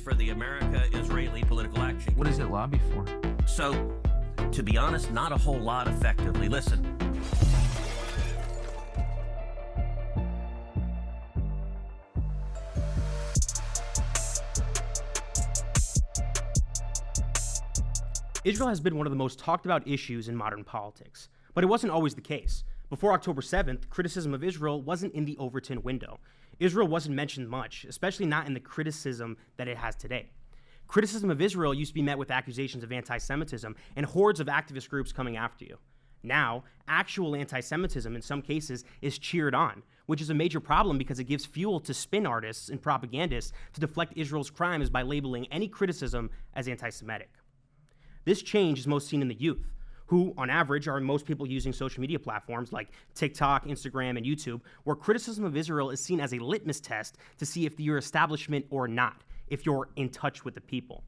for the America-Israeli Political Action. What does it lobby for? So, to be honest, not a whole lot effectively. Listen. Israel has been one of the most talked about issues in modern politics, but it wasn't always the case. Before October 7th, criticism of Israel wasn't in the Overton window. Israel wasn't mentioned much, especially not in the criticism that it has today. Criticism of Israel used to be met with accusations of anti-Semitism and hordes of activist groups coming after you. Now, actual anti-Semitism in some cases is cheered on, which is a major problem because it gives fuel to spin artists and propagandists to deflect Israel's crimes by labeling any criticism as anti-Semitic. This change is most seen in the youth, who, on average, are most people using social media platforms like TikTok, Instagram, and YouTube, where criticism of Israel is seen as a litmus test to see if you're establishment or not, if you're in touch with the people.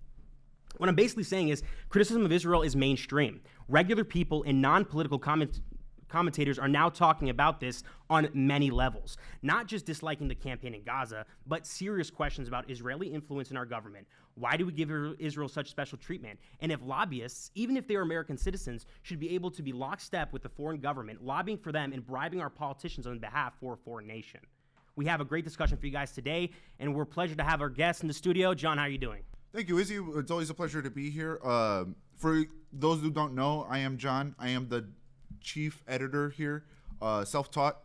What I'm basically saying is criticism of Israel is mainstream. Regular people and non-political commentators are now talking about this on many levels, not just disliking the campaign in Gaza, but serious questions about Israeli influence in our government. Why do we give Israel such special treatment? And if lobbyists, even if they are American citizens, should be able to be lockstep with the foreign government, lobbying for them and bribing our politicians on behalf for a foreign nation. We have a great discussion for you guys today, and we're a pleasure to have our guest in the studio. John, how are you doing? Thank you, Izzy. It's always a pleasure to be here. For those who don't know, I am John. I am the chief editor here, self-taught,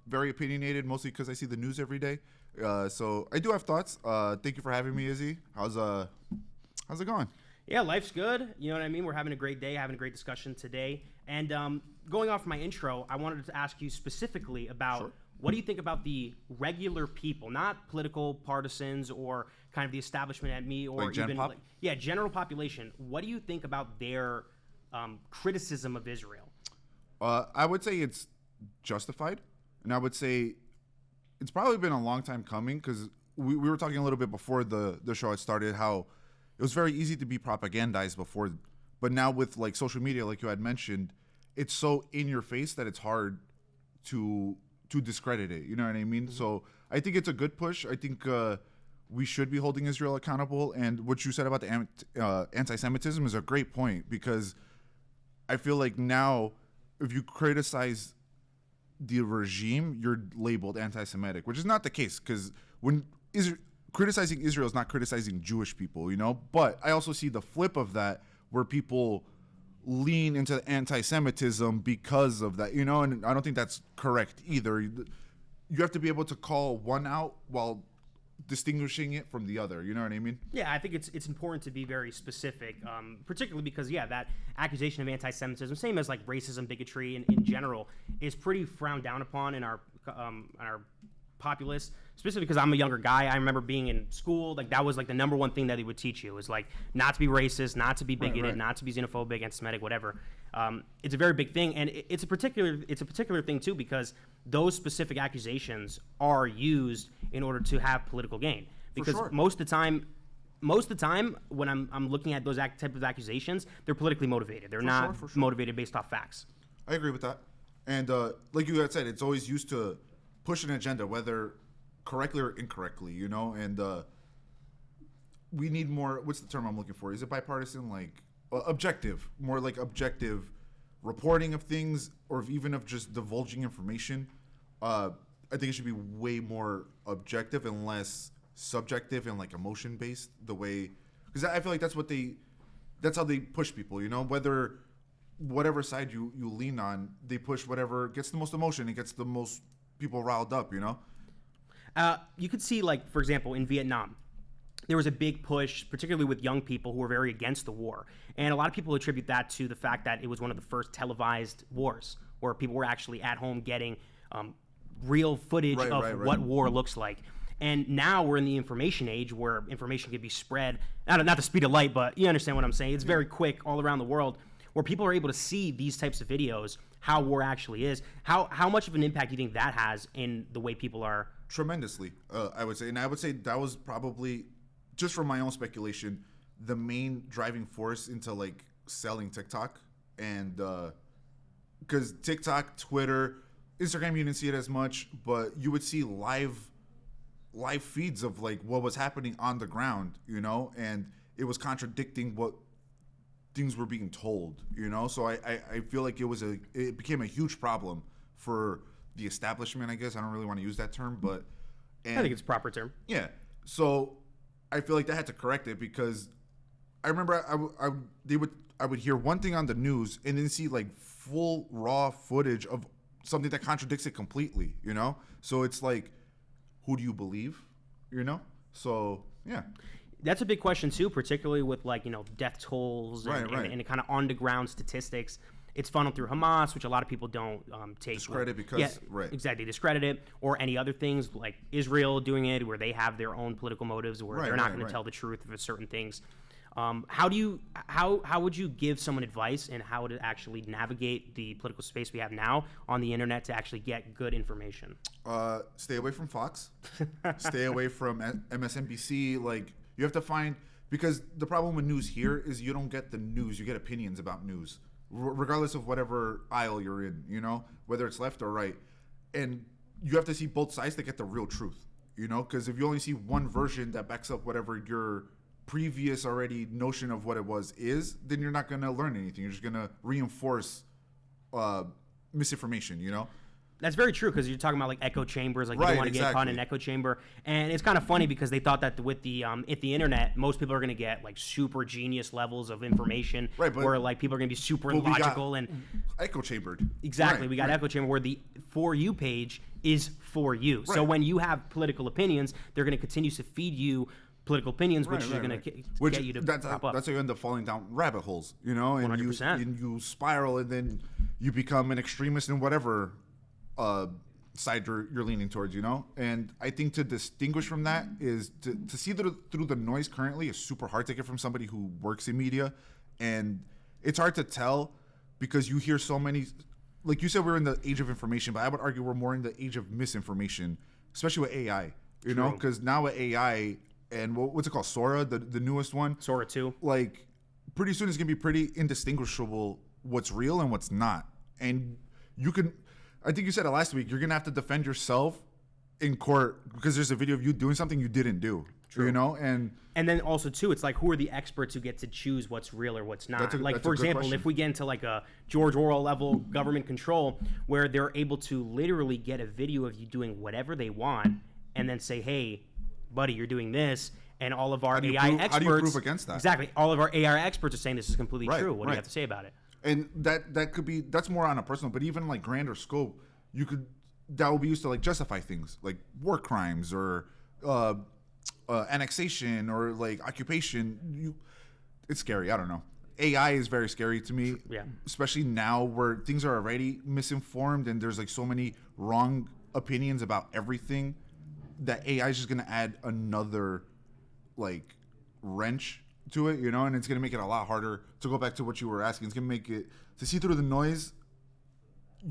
very opinionated, mostly because I see the news every day. So I do have thoughts. Thank you for having me, Izzy. How's it going? Yeah, life's good. You know what I mean? We're having a great day, having a great discussion today. And going off my intro, I wanted to ask you specifically about Sure. What do you think about the regular people, not political partisans or kind of the establishment at me or Like Gen even Pop? general population. What do you think about their criticism of Israel? I would say it's justified, and I would say it's probably been a long time coming because we were talking a little bit before the show had started how it was very easy to be propagandized before, but now with like social media, like you had mentioned, it's so in your face that it's hard to discredit it. You know what I mean? Mm-hmm. So I think it's a good push. I think we should be holding Israel accountable. And what you said about the anti-Semitism is a great point because I feel like now if you criticize the regime, you're labeled anti-Semitic, which is not the case because when criticizing Israel is not criticizing Jewish people, you know? But I also see the flip of that where people lean into anti-Semitism because of that, you know, and I don't think that's correct either. You have to be able to call one out while distinguishing it from the other, you know what I mean? Yeah, I think it's important to be very specific, particularly because, that accusation of anti-Semitism, same as like racism, bigotry in general, is pretty frowned down upon in our populace, especially because I'm a younger guy. I remember being in school, like that was like the number one thing that they would teach you is like not to be racist, not to be bigoted, right. not to be xenophobic, anti-Semitic, whatever. It's a very big thing, and it's a particular thing too because those specific accusations are used in order to have political gain. Because sure. most of the time when I'm looking at those type of accusations, they're politically motivated. They're not motivated based off facts. I agree with that. And like you had said, it's always used to push an agenda, whether correctly or incorrectly, you know? And we need more, what's the term I'm looking for? Is it bipartisan? Like objective, more like objective reporting of things or even of just divulging information. I think it should be way more objective and less subjective and like emotion based the way, because I feel like that's how they push people, you know, whatever side you lean on, they push whatever gets the most emotion and gets the most people riled up, you know? You could see, like, for example, in Vietnam, there was a big push, particularly with young people who were very against the war. And a lot of people attribute that to the fact that it was one of the first televised wars where people were actually at home getting real footage of what war looks like. And now we're in the information age where information can be spread, not the speed of light, but you understand what I'm saying. It's very quick all around the world where people are able to see these types of videos, how war actually is. How much of an impact do you think that has in the way people are? Tremendously, I would say. And I would say that was probably, just from my own speculation, the main driving force into like selling TikTok. And because TikTok, Twitter, Instagram, you didn't see it as much, but you would see live live feeds of like what was happening on the ground, you know, and it was contradicting what things were being told, you know. So I feel like it became a huge problem for the establishment, I guess. I don't really want to use that term, but I think it's a proper term. Yeah. So I feel like they had to correct it, because I remember I would hear one thing on the news and then see like full raw footage of something that contradicts it completely, you know? So it's like, who do you believe, you know? So, yeah. That's a big question too, particularly with like, you know, death tolls and, Right. and kind of on the ground statistics. It's funneled through Hamas, which a lot of people don't take. Discredit because, yeah, right. Exactly, discredit it, or any other things like Israel doing it, where they have their own political motives, where they're not going to tell the truth of certain things. How would you give someone advice in how to actually navigate the political space we have now on the internet to actually get good information? Stay away from Fox. Stay away from MSNBC. Like, you have to find, because the problem with news here is you don't get the news, you get opinions about news, regardless of whatever aisle you're in, you know, whether it's left or right. And you have to see both sides to get the real truth, you know, because if you only see one version that backs up whatever your previous already notion of what it was is, then you're not going to learn anything. You're just going to reinforce misinformation, you know? That's very true, because you're talking about like echo chambers, like you Right, don't want to get caught in exactly. an echo chamber. And it's kind of funny because they thought that with the internet, most people are going to get like super genius levels of information, Right, but- where like people are going to be super But we got logical and echo chambered. exactly. Right, We got right. echo chamber where the For You page is for you. So Right. when you have political opinions, they're going to continue to feed you political opinions, which Right, is right, going right. to get you to pop up. That's how you end up falling down rabbit holes, you know, and 100%. you spiral, and then you become an extremist in whatever side you're leaning towards, you know. And I think to distinguish from that is to see through the noise currently is super hard to get from somebody who works in media, and it's hard to tell because you hear so many. Like you said, we're in the age of information, but I would argue we're more in the age of misinformation, especially with AI. You know, because now with AI and what's it called, Sora, the newest one, Sora 2. like pretty soon it's gonna be pretty indistinguishable what's real and what's not. And you can, I think you said it last week, you're gonna have to defend yourself in court because there's a video of you doing something you didn't do. You know, and then also too, it's like, who are the experts who get to choose what's real or what's not? That's a Like, good for example, question. if we get into like a George Orwell level government control, where they're able to literally get a video of you doing whatever they want, and then say, "Hey, buddy, you're doing this," and all of our How do you AI prove- experts, how do you prove against that? Exactly, all of our AI experts are saying this is completely Right, true. What do right. you have to say about it? and that could be, that's more on a personal, but even like grander scope, that will be used to like justify things like war crimes or annexation or like occupation. It's scary. I don't know. AI is very scary to me. Yeah. Especially now where things are already misinformed and there's like so many wrong opinions about everything, that AI is just gonna add another like wrench to it, you know, and it's gonna make it a lot harder to go back to what you were asking. It's gonna make it to see through the noise.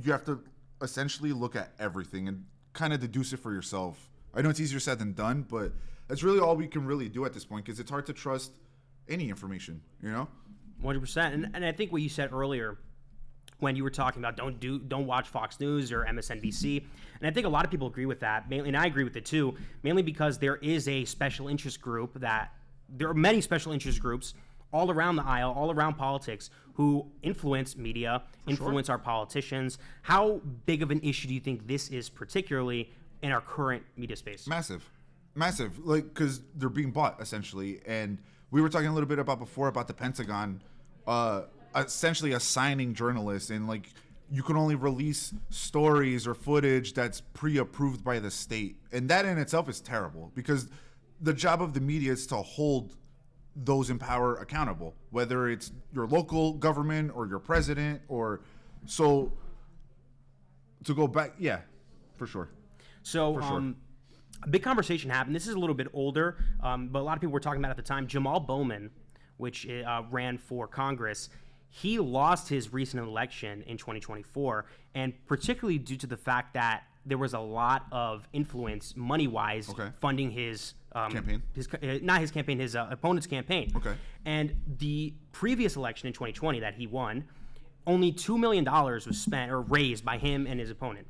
You have to essentially look at everything and kind of deduce it for yourself. I know it's easier said than done, but that's really all we can really do at this point because it's hard to trust any information, you know? 100%. And I think what you said earlier when you were talking about don't watch Fox News or MSNBC, and I think a lot of people agree with that, mainly, and I agree with it too, mainly because there is a special interest group there are many special interest groups all around the aisle, all around politics, who influence media, influence our politicians. How big of an issue do you think this is, particularly in our current media space? Massive, like, because they're being bought essentially. And we were talking a little bit about before about the Pentagon essentially assigning journalists, and like you can only release stories or footage that's pre-approved by the state, and that in itself is terrible because the job of the media is to hold those in power accountable, whether it's your local government or your president, or so. To go back, yeah, for sure. So, sure. a big conversation happened. This is a little bit older, but a lot of people were talking about at the time. Jamal Bowman, which ran for Congress, he lost his recent election in 2024, and particularly due to the fact that there was a lot of influence, money-wise, funding his campaign. Not his campaign, his opponent's campaign. Okay. And the previous election in 2020 that he won, only $2 million was spent or raised by him and his opponent.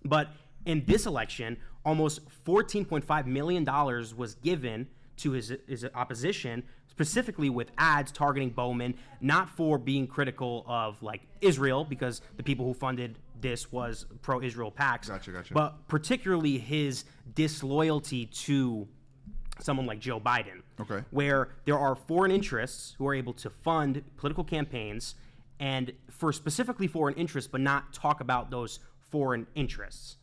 But in this election, almost $14.5 million was given to his opposition, specifically with ads targeting Bowman, not for being critical of like Israel, because the people who funded this was pro-Israel PACs, Gotcha. but particularly his disloyalty to someone like Joe Biden, Okay. where there are foreign interests who are able to fund political campaigns and for specifically foreign interests, but not talk about those foreign interests.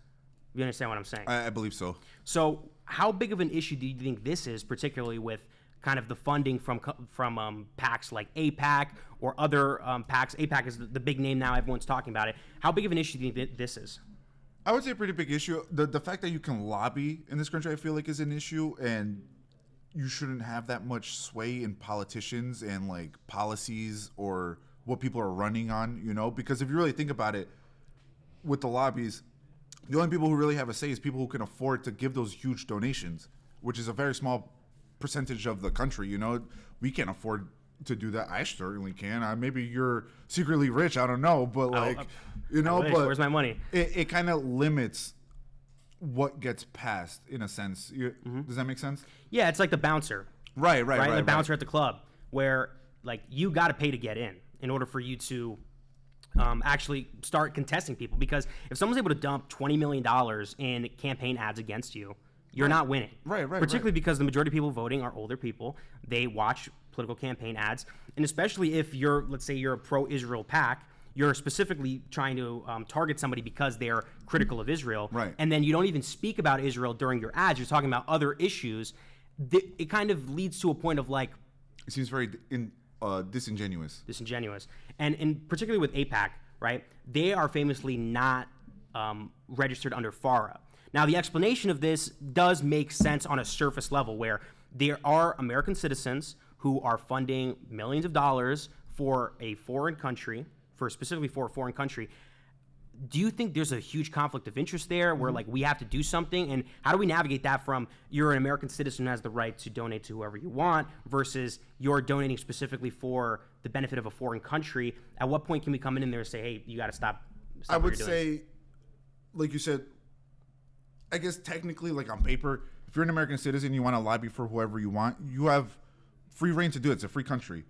You understand what I'm saying? I believe so. So how big of an issue do you think this is, particularly with kind of the funding from PACs like AIPAC or other PACs? AIPAC is the big name now. Everyone's talking about it. How big of an issue do you think this is? I would say a pretty big issue. The fact that you can lobby in this country, I feel like, is an issue, and you shouldn't have that much sway in politicians and like policies or what people are running on, you know? Because if you really think about it, with the lobbies, the only people who really have a say is people who can afford to give those huge donations, which is a very small percentage of the country, you know? We can't afford to do that. I certainly can. Maybe you're secretly rich, I don't know, but like, you know, but where's my money? It kind of limits what gets passed in a sense. Does that make sense? Yeah, it's like the bouncer. Right. The bouncer at the club, where like you got to pay to get in order for you to actually start contesting people. Because if someone's able to dump $20 million in campaign ads against you, you're not winning. Right. Particularly because the majority of people voting are older people. They watch political campaign ads, and especially if let's say you're a pro-Israel PAC, you're specifically trying to target somebody because they're critical of Israel, right? And then you don't even speak about Israel during your ads. You're talking about other issues. It kind of leads to a point of like, it seems very disingenuous. And particularly with AIPAC, right? They are famously not registered under FARA. Now, the explanation of this does make sense on a surface level, where there are American citizens who are funding millions of dollars for a foreign country, specifically for a foreign country. Do you think there's a huge conflict of interest there where like we have to do something? And how do we navigate that from you're an American citizen who has the right to donate to whoever you want versus you're donating specifically for the benefit of a foreign country? At what point can we come in there and say, hey, you got to stop I would say, like you said, I guess technically, like on paper, if you're an American citizen, you want to lobby for whoever you want, you have free reign to do it. It's a free country.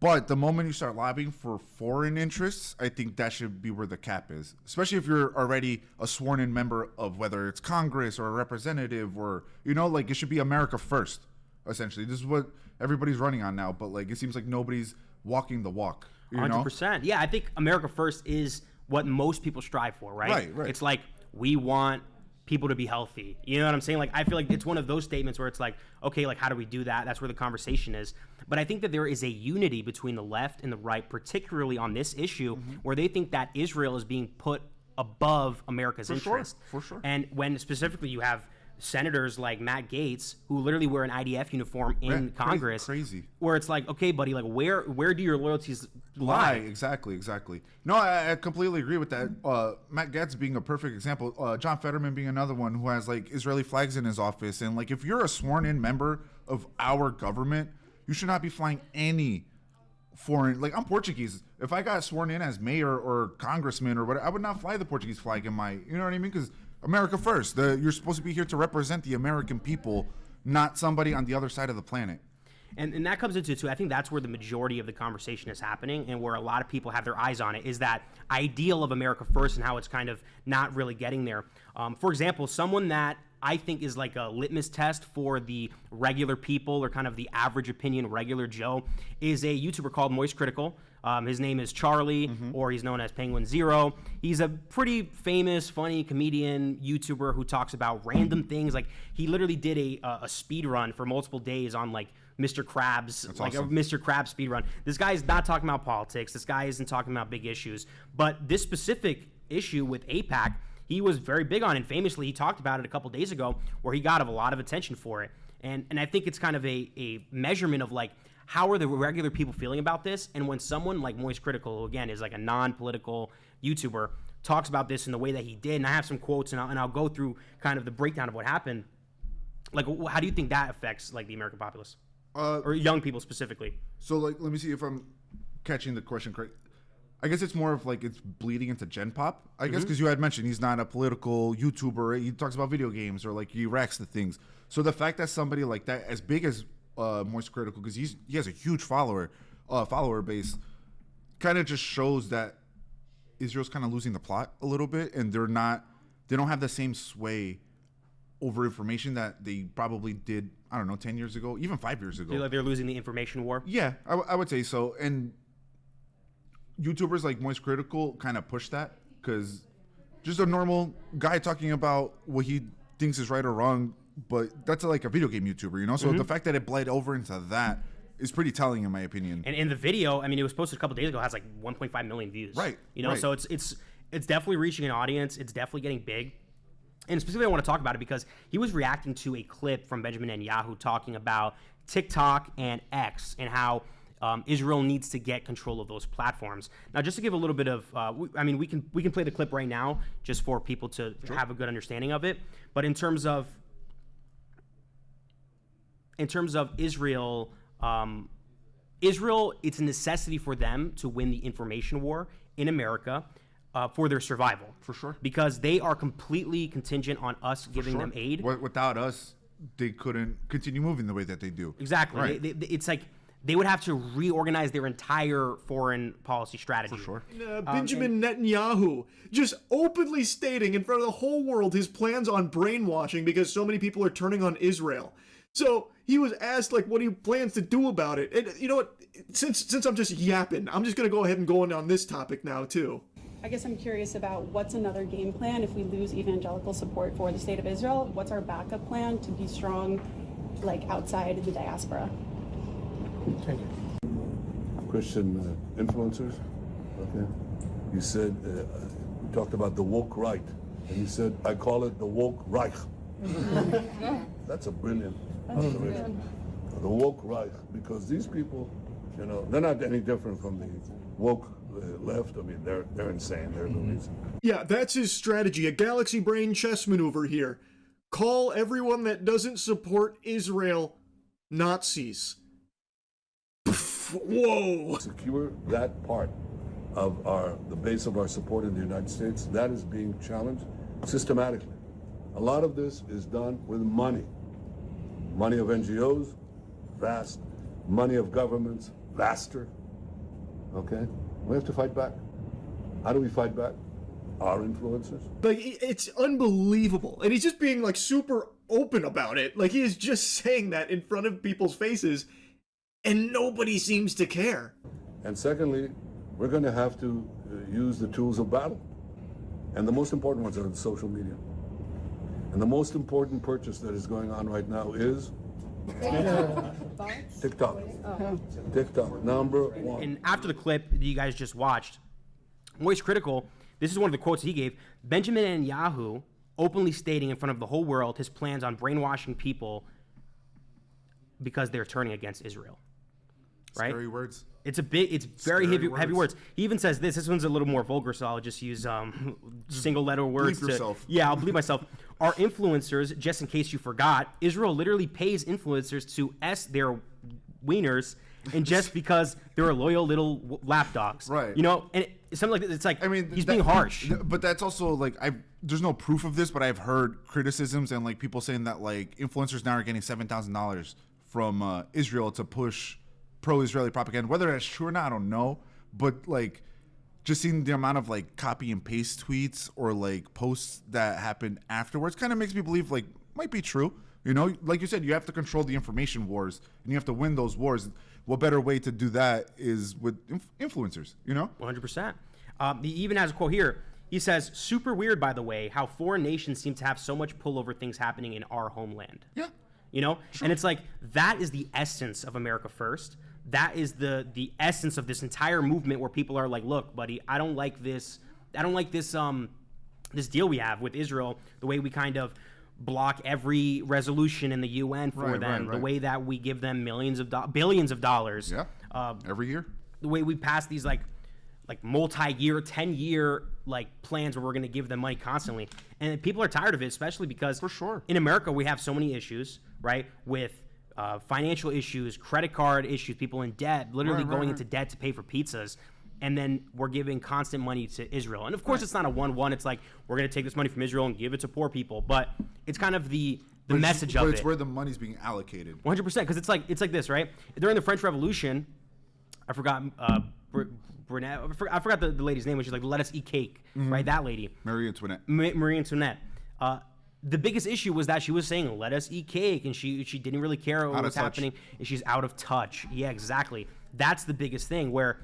But the moment you start lobbying for foreign interests, I think that should be where the cap is, especially if you're already a sworn-in member of whether it's Congress or a representative or, you know, like it should be America first, essentially. This is what everybody's running on now, but like it seems like nobody's walking the walk. 100%. Yeah, I think America first is what most people strive for, right? Right. It's like we want people to be healthy. You know what I'm saying? Like I feel like it's one of those statements where it's like, okay, like how do we do that? That's where the conversation is. But I think that there is a unity between the left and the right, particularly on this issue, where they think that Israel is being put above America's interest. For sure. And when specifically you have senators like Matt Gaetz, who literally wear an IDF uniform in Congress, crazy, where it's like, okay, buddy, like where do your loyalties lie? Exactly. No, I completely agree with that. Matt Gaetz being a perfect example. John Fetterman being another one who has like Israeli flags in his office. And like, if you're a sworn-in member of our government, you should not be flying any foreign. Like, I'm Portuguese. If I got sworn in as mayor or congressman or whatever, I would not fly the Portuguese flag in my. You know what I mean? Because America first. You're supposed to be here to represent the American people, not somebody on the other side of the planet. And that comes into it too. I think that's where the majority of the conversation is happening, and where a lot of people have their eyes on it is that ideal of America first and how it's kind of not really getting there. For example, someone that I think is like a litmus test for the regular people or kind of the average opinion regular Joe is a YouTuber called Moist Critical. His name is Charlie, or he's known as Penguin Zero. He's a pretty famous, funny comedian YouTuber who talks about random things. Like he literally did a speed run for multiple days on like Mr. Krabs, That's like awesome. a Mr. Krabs speed run. This guy is not talking about politics. This guy isn't talking about big issues. But this specific issue with AIPAC, he was very big on, and famously he talked about it a couple days ago where he got a lot of attention for it. And I think it's kind of a measurement of like, how are the regular people feeling about this? And when someone like Moist Critical, who again is like a non-political YouTuber, talks about this in the way that he did, and I have some quotes, and I'll go through kind of the breakdown of what happened. Like, how do you think that affects like the American populace? Or young people specifically? So, like, let me see if I'm catching the question correct. I guess it's more of like it's bleeding into Gen Pop, I guess, because you had mentioned he's not a political YouTuber. He talks about video games or like he reacts to things. So the fact that somebody like that, as big as Moist Critical, because he has a huge follower base, kind of just shows that Israel's kind of losing the plot a little bit, and they don't have the same sway over information that they probably did, I don't know, 10 years ago, even 5 years ago. Feel like they're losing the information war? Yeah, I would say so. And YouTubers like Moist Critical kind of push that, because just a normal guy talking about what he thinks is right or wrong, but that's like a video game YouTuber, you know? So the fact that it bled over into that is pretty telling, in my opinion. And in the video, I mean, it was posted a couple days ago, has like 1.5 million views. Right. You know, right. so it's definitely reaching an audience. It's definitely getting big. And specifically, I want to talk about it because he was reacting to a clip from Benjamin Netanyahu talking about TikTok and X and how Israel needs to get control of those platforms. Now, just to give a little bit of, we can play the clip right now just for people to have a good understanding of it. But in terms of Israel, Israel, it's a necessity for them to win the information war in America. For their survival. For sure. Because they are completely contingent on us giving them aid. Without us, they couldn't continue moving the way that they do. Exactly. Right. It's like they would have to reorganize their entire foreign policy strategy. For sure. Benjamin Netanyahu just openly stating in front of the whole world his plans on brainwashing because so many people are turning on Israel. So he was asked like what he plans to do about it. And you know what? Since I'm just yapping, I'm just going to go ahead and go on this topic now too. I guess I'm curious about what's another game plan if we lose evangelical support for the state of Israel. What's our backup plan to be strong, like outside the diaspora? Christian influencers. Okay. You said we talked about the woke right, and you said I call it the woke Reich. That's a brilliant observation. The woke Reich, because these people, you know, they're not any different from the woke left. I mean, they're insane. They're loonies. Yeah, that's his strategy. A galaxy brain chess maneuver here. Call everyone that doesn't support Israel Nazis. Whoa! Secure that part of the base of our support in the United States. That is being challenged systematically. A lot of this is done with money. Money of NGOs, vast. Money of governments, vaster. Okay? We have to fight back. How do we fight back? Our influencers. Like, it's unbelievable. And he's just being, like, super open about it. Like, he is just saying that in front of people's faces, and nobody seems to care. And secondly, we're going to have to use the tools of battle. And the most important ones are social media. And the most important purchase that is going on right now is TikTok. TikTok, number one. And after the clip that you guys just watched, Moist Critical, this is one of the quotes he gave. Benjamin Netanyahu openly stating in front of the whole world his plans on brainwashing people because they're turning against Israel. Right? Scary words. It's very heavy words. He even says this one's a little more vulgar, so I'll just use single letter words. Bleep yourself. Yeah, I'll bleep myself. Our influencers, just in case you forgot, Israel literally pays influencers to S their wieners, and just because they're loyal little lapdogs. Right. You know, and something like this, it's like, I mean, he's being harsh. But that's also like there's no proof of this, but I've heard criticisms and like people saying that like influencers now are getting $7,000 from Israel to push pro-Israeli propaganda. Whether that's true or not, I don't know. But like, just seeing the amount of like copy and paste tweets or like posts that happen afterwards kind of makes me believe like might be true. You know, like you said, you have to control the information wars and you have to win those wars. What better way to do that is with influencers, you know? 100%. He even has a quote here. He says, super weird, by the way, how foreign nations seem to have so much pull over things happening in our homeland. Yeah. You know? Sure. And it's like, that is the essence of America First. That is the essence of this entire movement where people are like, look, buddy, I don't like this this deal we have with Israel, the way we kind of block every resolution in the UN for them, the way that we give them billions of dollars. Yeah. Every year. The way we pass these like multi-year, 10-year like plans where we're going to give them money constantly. And people are tired of it, especially because for sure in America we have so many issues, right? With financial issues, credit card issues, people in debt, literally going into debt to pay for pizzas. and then we're giving constant money to Israel. And of course, it's not a 1-1. It's like we're going to take this money from Israel and give it to poor people. But it's kind of the message of it. But it's where the money's being allocated. 100%, because it's like this, right? During the French Revolution, I forgot Brunette. I forgot the lady's name, which is like let us eat cake, right? That lady, Marie Antoinette. Marie Antoinette. The biggest issue was that she was saying let us eat cake, and she didn't really care what was happening, and she's out of touch. Yeah, exactly. That's the biggest thing. Where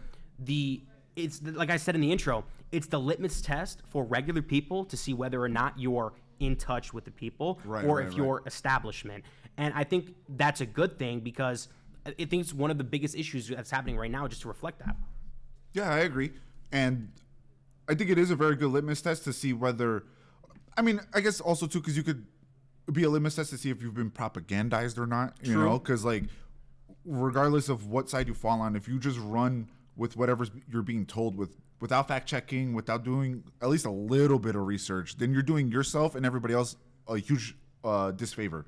it's like I said in the intro, it's the litmus test for regular people to see whether or not you're in touch with the people, or if you're establishment. And I think that's a good thing, because I think it's one of the biggest issues that's happening right now, just to reflect that. Yeah, I agree. And I think it is a very good litmus test to see whether, I mean, I guess also too, because you could be a litmus test to see if you've been propagandized or not, you know, because like, regardless of what side you fall on, if you just run with whatever you're being told without fact checking, without doing at least a little bit of research, then you're doing yourself and everybody else a huge disfavor.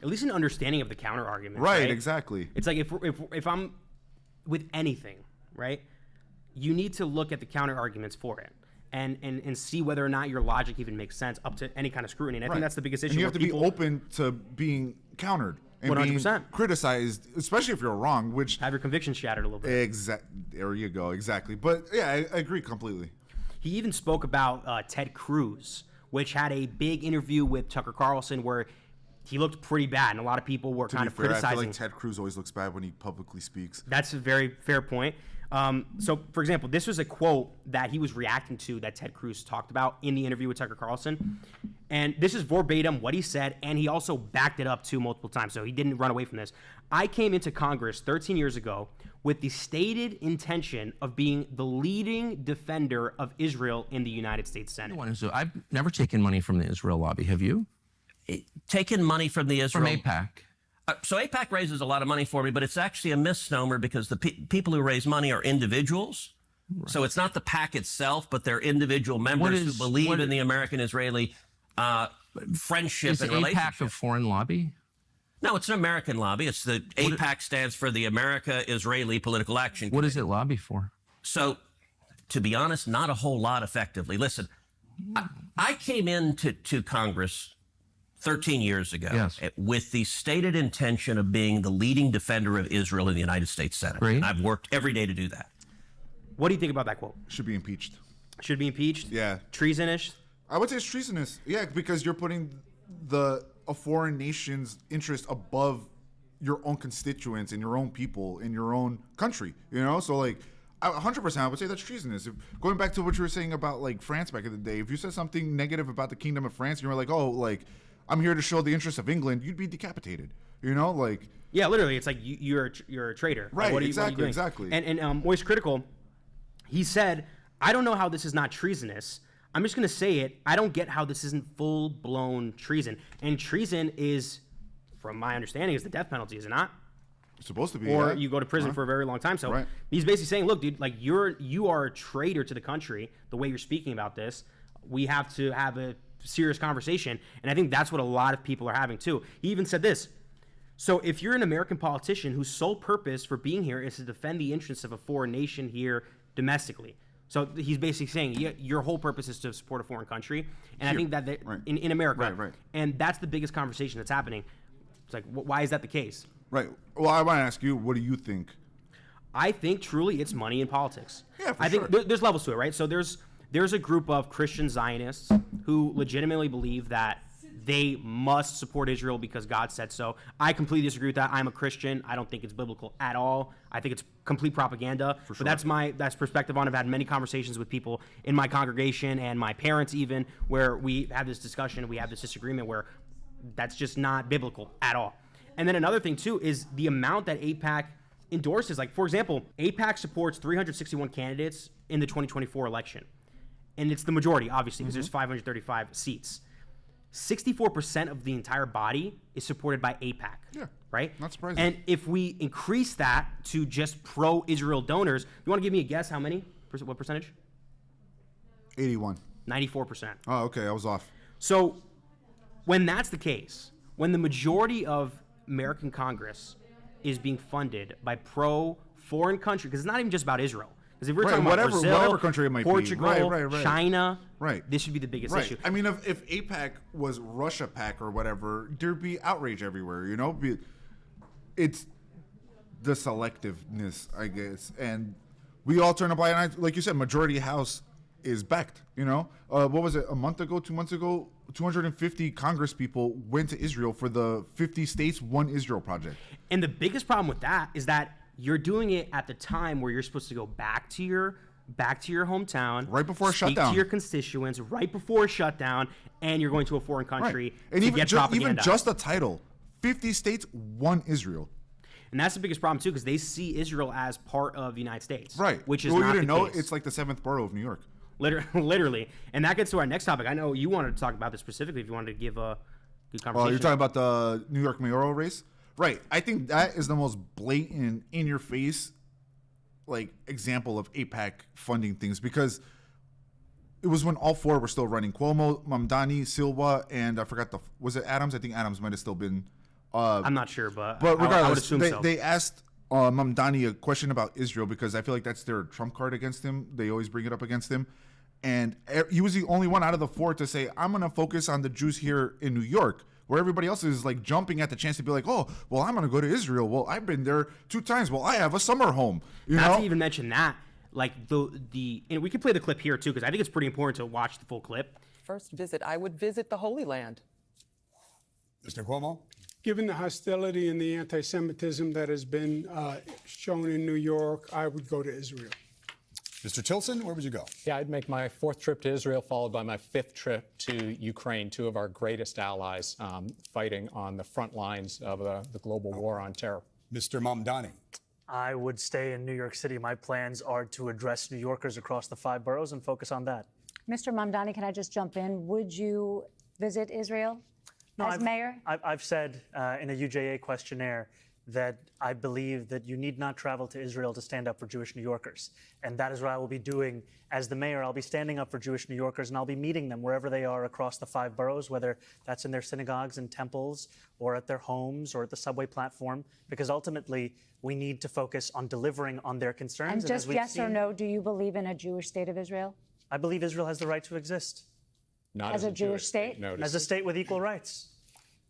At least an understanding of the counter argument. Right, exactly. It's like if I'm with anything, right, you need to look at the counter arguments for it. And see whether or not your logic even makes sense up to any kind of scrutiny. And I think that's the biggest issue. And you have to be open to being countered and 100%. being criticized, especially if you're wrong, which... Have your convictions shattered a little bit. There you go, exactly. But yeah, I agree completely. He even spoke about Ted Cruz, which had a big interview with Tucker Carlson where he looked pretty bad, and a lot of people were kind of criticizing. I feel like Ted Cruz always looks bad when he publicly speaks. That's a very fair point. So, for example, this was a quote that he was reacting to that Ted Cruz talked about in the interview with Tucker Carlson. And this is verbatim what he said, and he also backed it up too multiple times, so he didn't run away from this. I came into Congress 13 years ago with the stated intention of being the leading defender of Israel in the United States Senate. So I've never taken money from the Israel lobby. Have you? Taken money from the Israel... From AIPAC. So AIPAC raises a lot of money for me, but it's actually a misnomer because the people who raise money are individuals. Right. So it's not the PAC itself, but they're individual members who believe in the American-Israeli friendship and relationship. Is AIPAC a foreign lobby? No, it's an American lobby. It's the AIPAC stands for the America-Israeli Political Action Committee. What does it lobby for? So, to be honest, not a whole lot effectively. Listen, I came into Congress 13 years ago with the stated intention of being the leading defender of Israel in the United States Senate. Great. And I've worked every day to do that. What do you think about that quote? Should be impeached. Should be impeached? Yeah. Treasonous? I would say it's treasonous. Yeah, because you're putting a foreign nation's interest above your own constituents and your own people in your own country, you know? So, like, 100% I would say that's treasonous. Going back to what you were saying about, like, France back in the day, if you said something negative about the Kingdom of France, you were like, oh, like, I'm here to show the interests of England, you'd be decapitated, you know? Like, yeah, literally, it's like you're a traitor. Right, like, exactly. And Moist Critical, he said, I don't know how this is not treasonous. I'm just going to say it. I don't get how this isn't full-blown treason. And treason is, from my understanding, is the death penalty, is it not? It's supposed to be, or you go to prison for a very long time. So he's basically saying, look, dude, like you are a traitor to the country, the way you're speaking about this. We have to have a serious conversation. And I think that's what a lot of people are having, too. He even said this. So if you're an American politician whose sole purpose for being here is to defend the interests of a foreign nation here domestically. So he's basically saying your whole purpose is to support a foreign country. And I think that in America, and that's the biggest conversation that's happening. It's like, why is that the case? Right. Well, I want to ask you, what do you think? I think truly it's money in politics. Yeah, for I sure. think there's levels to it, right? So there's a group of Christian Zionists who legitimately believe that they must support Israel because God said so. I completely disagree with that. I'm a Christian. I don't think it's biblical at all. I think it's complete propaganda. For sure. But that's perspective on it. I've had many conversations with people in my congregation and my parents even where we have this discussion, we have this disagreement where that's just not biblical at all. And then another thing too is the amount that AIPAC endorses. Like, for example, AIPAC supports 361 candidates in the 2024 election. And it's the majority, obviously, because there's 535 seats. 64% of the entire body is supported by AIPAC. Yeah. Right? Not surprising. And if we increase that to just pro-Israel donors, you want to give me a guess how many? What percentage? 81. 94%. Oh, okay. I was off. So when that's the case, when the majority of American Congress is being funded by pro-foreign country, because it's not even just about Israel. Because if we're Right, talking about Brazil, whatever country it might be. Portugal, Right. China, Right. this should be the biggest Right. issue. I mean, if AIPAC was Russia PAC or whatever, there'd be outrage everywhere, you know? It's the selectiveness, I guess. And we all turn a blind eye. Like you said, majority house is backed, you know? What was it, a month ago, 2 months ago? 250 Congress people went to Israel for the 50 states, One Israel project. And the biggest problem with that is that you're doing it at the time where you're supposed to go back to your hometown, Right before a speak shutdown. to your constituents, right before a shutdown, and you're going to a foreign country And to even, get even propaganda. just the title, 50 states, One Israel. And that's the biggest problem too, because they see Israel as part of the United States, Right. Which is well, not you didn't the know case. it's like the 7th borough of New York. Literally, and that gets to our next topic. I know you wanted to talk about this specifically. If you wanted to give a good conversation. Well, you're talking about the New York mayoral race, right? I think that is the most blatant, in-your-face, like example of AIPAC funding things, because it was when all four were still running: Cuomo, Mamdani, Silva, and I forgot was it Adams? I think Adams might have still been. I'm not sure, but Regardless, I would assume so. They asked Mamdani a question about Israel because I feel like that's their trump card against him. They always bring it up against him. And he was the only one out of the four to say, I'm going to focus on the Jews here in New York, where everybody else is like jumping at the chance to be like, oh, well, I'm going to go to Israel. Well, I've been there 2 times. Well, I have a summer home. Not to even mention that, like and we can play the clip here too, because I think it's pretty important to watch the full clip. First visit, I would visit the Holy Land. Mr. Cuomo? Given the hostility and the anti-Semitism that has been shown in New York, I would go to Israel. Mr. Tilson, where would you go? Yeah, I'd make my 4th trip to Israel, followed by my 5th trip to Ukraine, 2 of our greatest allies fighting on the front lines of the global war on terror. Mr. Mamdani? I would stay in New York City. My plans are to address New Yorkers across the 5 boroughs and focus on that. Mr. Mamdani, can I just jump in? Would you visit Israel as mayor? I've said in a UJA questionnaire that I believe that you need not travel to Israel to stand up for Jewish New Yorkers. And that is what I will be doing as the mayor. I'll be standing up for Jewish New Yorkers, and I'll be meeting them wherever they are across the 5 boroughs, whether that's in their synagogues and temples or at their homes or at the subway platform, because ultimately we need to focus on delivering on their concerns. And just yes or no, do you believe in a Jewish state of Israel? I believe Israel has the right to exist. Not as a Jewish state? As a state with equal rights.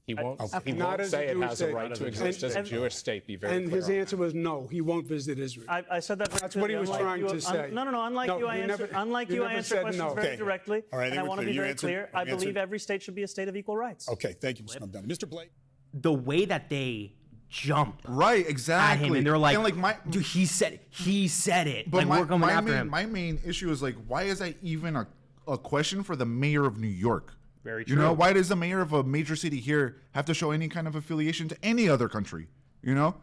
He won't, Okay. he Not won't as a say it Jewish has state. a right to exist as a Jewish state. Be very And clear his on answer was no, he won't visit Israel. I said that. That's what he was trying to say. No. Unlike No, you, I you answer. never- Unlike you you, I never answer said questions no. very Okay. directly, All right, I and think I we're want to clear. be You very answered- clear. I you answered. believe every state should be a state of equal rights. Okay, thank you, Mr. Mamdani. Mr. Blake? The way that they jump Right, at exactly. him, and they're like, my, dude, he said it. but Like, we're coming after him. my main issue is like, why is that even a question for the mayor of New York? Very You know, true. why does the mayor of a major city here have to show any kind of affiliation to any other country? You know?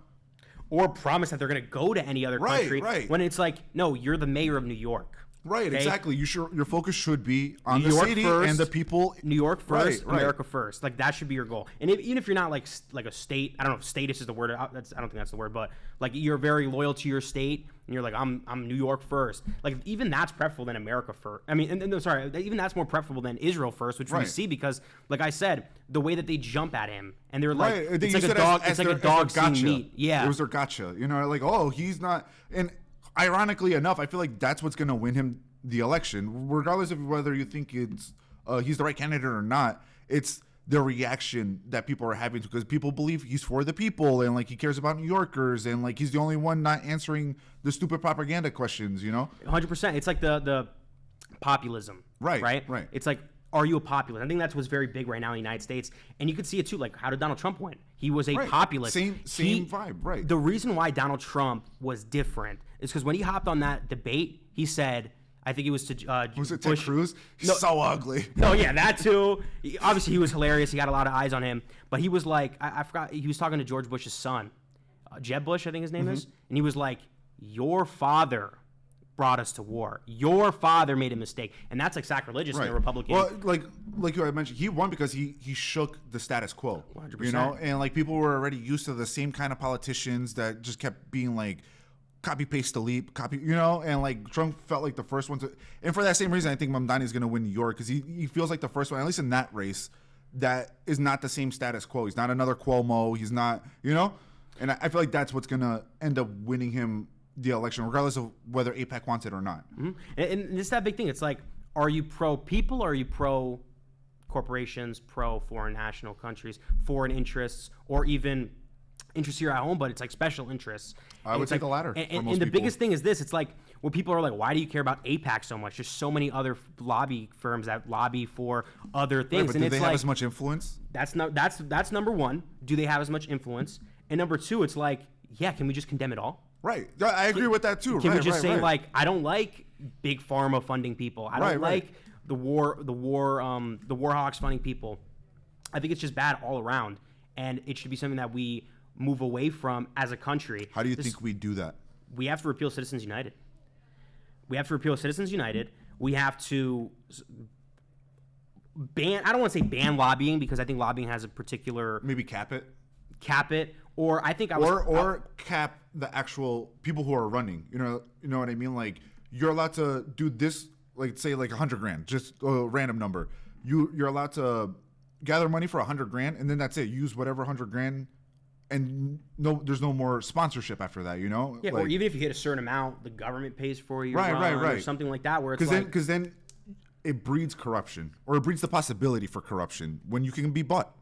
Or promise that they're going to go to any other Right, country. right. When it's like, no, you're the mayor of New York. Right, Okay? exactly. Your focus should be on New the York city first, and the people. New York first, Right, right. America first. Like, that should be your goal. And even if you're not like a state, I don't know if status is the word. I don't think that's the word, but like you're very loyal to your state, and you're like, I'm New York first. Like, even that's preferable than America first. I mean, even that's more preferable than Israel first, which we Right. see because, like I said, the way that they jump at him, and they're like, Right, they it's use like a it dog. as It's like a their dog gotcha. seeing meat. Yeah, It was their gotcha. You know, like, oh, he's not. And ironically enough, I feel like that's what's going to win him the election, regardless of whether you think he's the right candidate or not. It's the reaction that people are having because people believe he's for the people and like he cares about New Yorkers and like he's the only one not answering the stupid propaganda questions. You know, 100%. It's like the populism. Right, Right. right. It's like, are you a populist? I think that's what's very big right now in the United States, and you could see it too. Like, how did Donald Trump win? He was a Right. populist. Same vibe, right. The reason why Donald Trump was different is because when he hopped on that debate, he said, I think it was to was it Bush. Ted Cruz? He's No. so ugly. No, yeah, that too. Obviously, he was hilarious. He got a lot of eyes on him. But he was like, I forgot, he was talking to George Bush's son, Jeb Bush, I think his name is. And he was like, your father brought us to war. Your father made a mistake. And that's like sacrilegious in a Republican. Well, like you mentioned, he won because he shook the status quo. 100%. You know, and like people were already used to the same kind of politicians that just kept being like copy paste delete copy, you know, and like Trump felt like the first one to, and for that same reason, I think Mamdani is going to win New York because he feels like the first one, at least in that race, that is not the same status quo. He's not another Cuomo. He's not, you know, and I feel like that's what's going to end up winning him the election, regardless of whether AIPAC wants it or not. Mm-hmm. And it's that big thing. It's like, are you pro people or are you pro corporations, pro foreign national countries, foreign interests, or even interests here at home, but it's like special interests? I would say the latter. And the biggest thing is this. It's like when people are like, why do you care about AIPAC so much? There's so many other lobby firms that lobby for other things. Right, but and do it's they like, have as much influence? That's number one. Do they have as much influence? And number two, it's like, yeah, can we just condemn it all? Right. I agree with that too. Can right, we just right, say right. like, I don't like big pharma funding people. I don't Right. like the war hawks funding people. I think it's just bad all around, and it should be something that we move away from as a country. How do you think we do that? We have to repeal Citizens United. We have to repeal Citizens United. We have to ban. I don't want to say ban lobbying because I think lobbying has a particular maybe cap it, or I think cap the actual people who are running. You know what I mean? Like you're allowed to do this, like say like $100,000, just a random number. You're allowed to gather money for $100,000, and then that's it. Use whatever $100,000, and there's no more sponsorship after that. You know? Yeah, like, or even if you hit a certain amount, the government pays for you. Right, or something like that. Where it's because then it breeds corruption, or it breeds the possibility for corruption when you can be bought.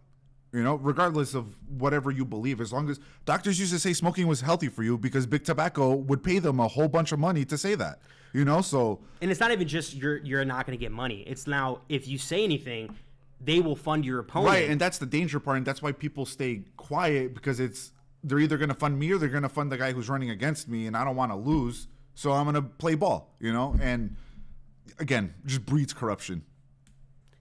You know, regardless of whatever you believe, as long as doctors used to say smoking was healthy for you because big tobacco would pay them a whole bunch of money to say that. You know, so and it's not even just you're not going to get money. It's now if you say anything, they will fund your opponent. Right, and that's the danger part, and that's why people stay quiet because they're either going to fund me or they're going to fund the guy who's running against me, and I don't want to lose, so I'm going to play ball. You know, and again, just breeds corruption.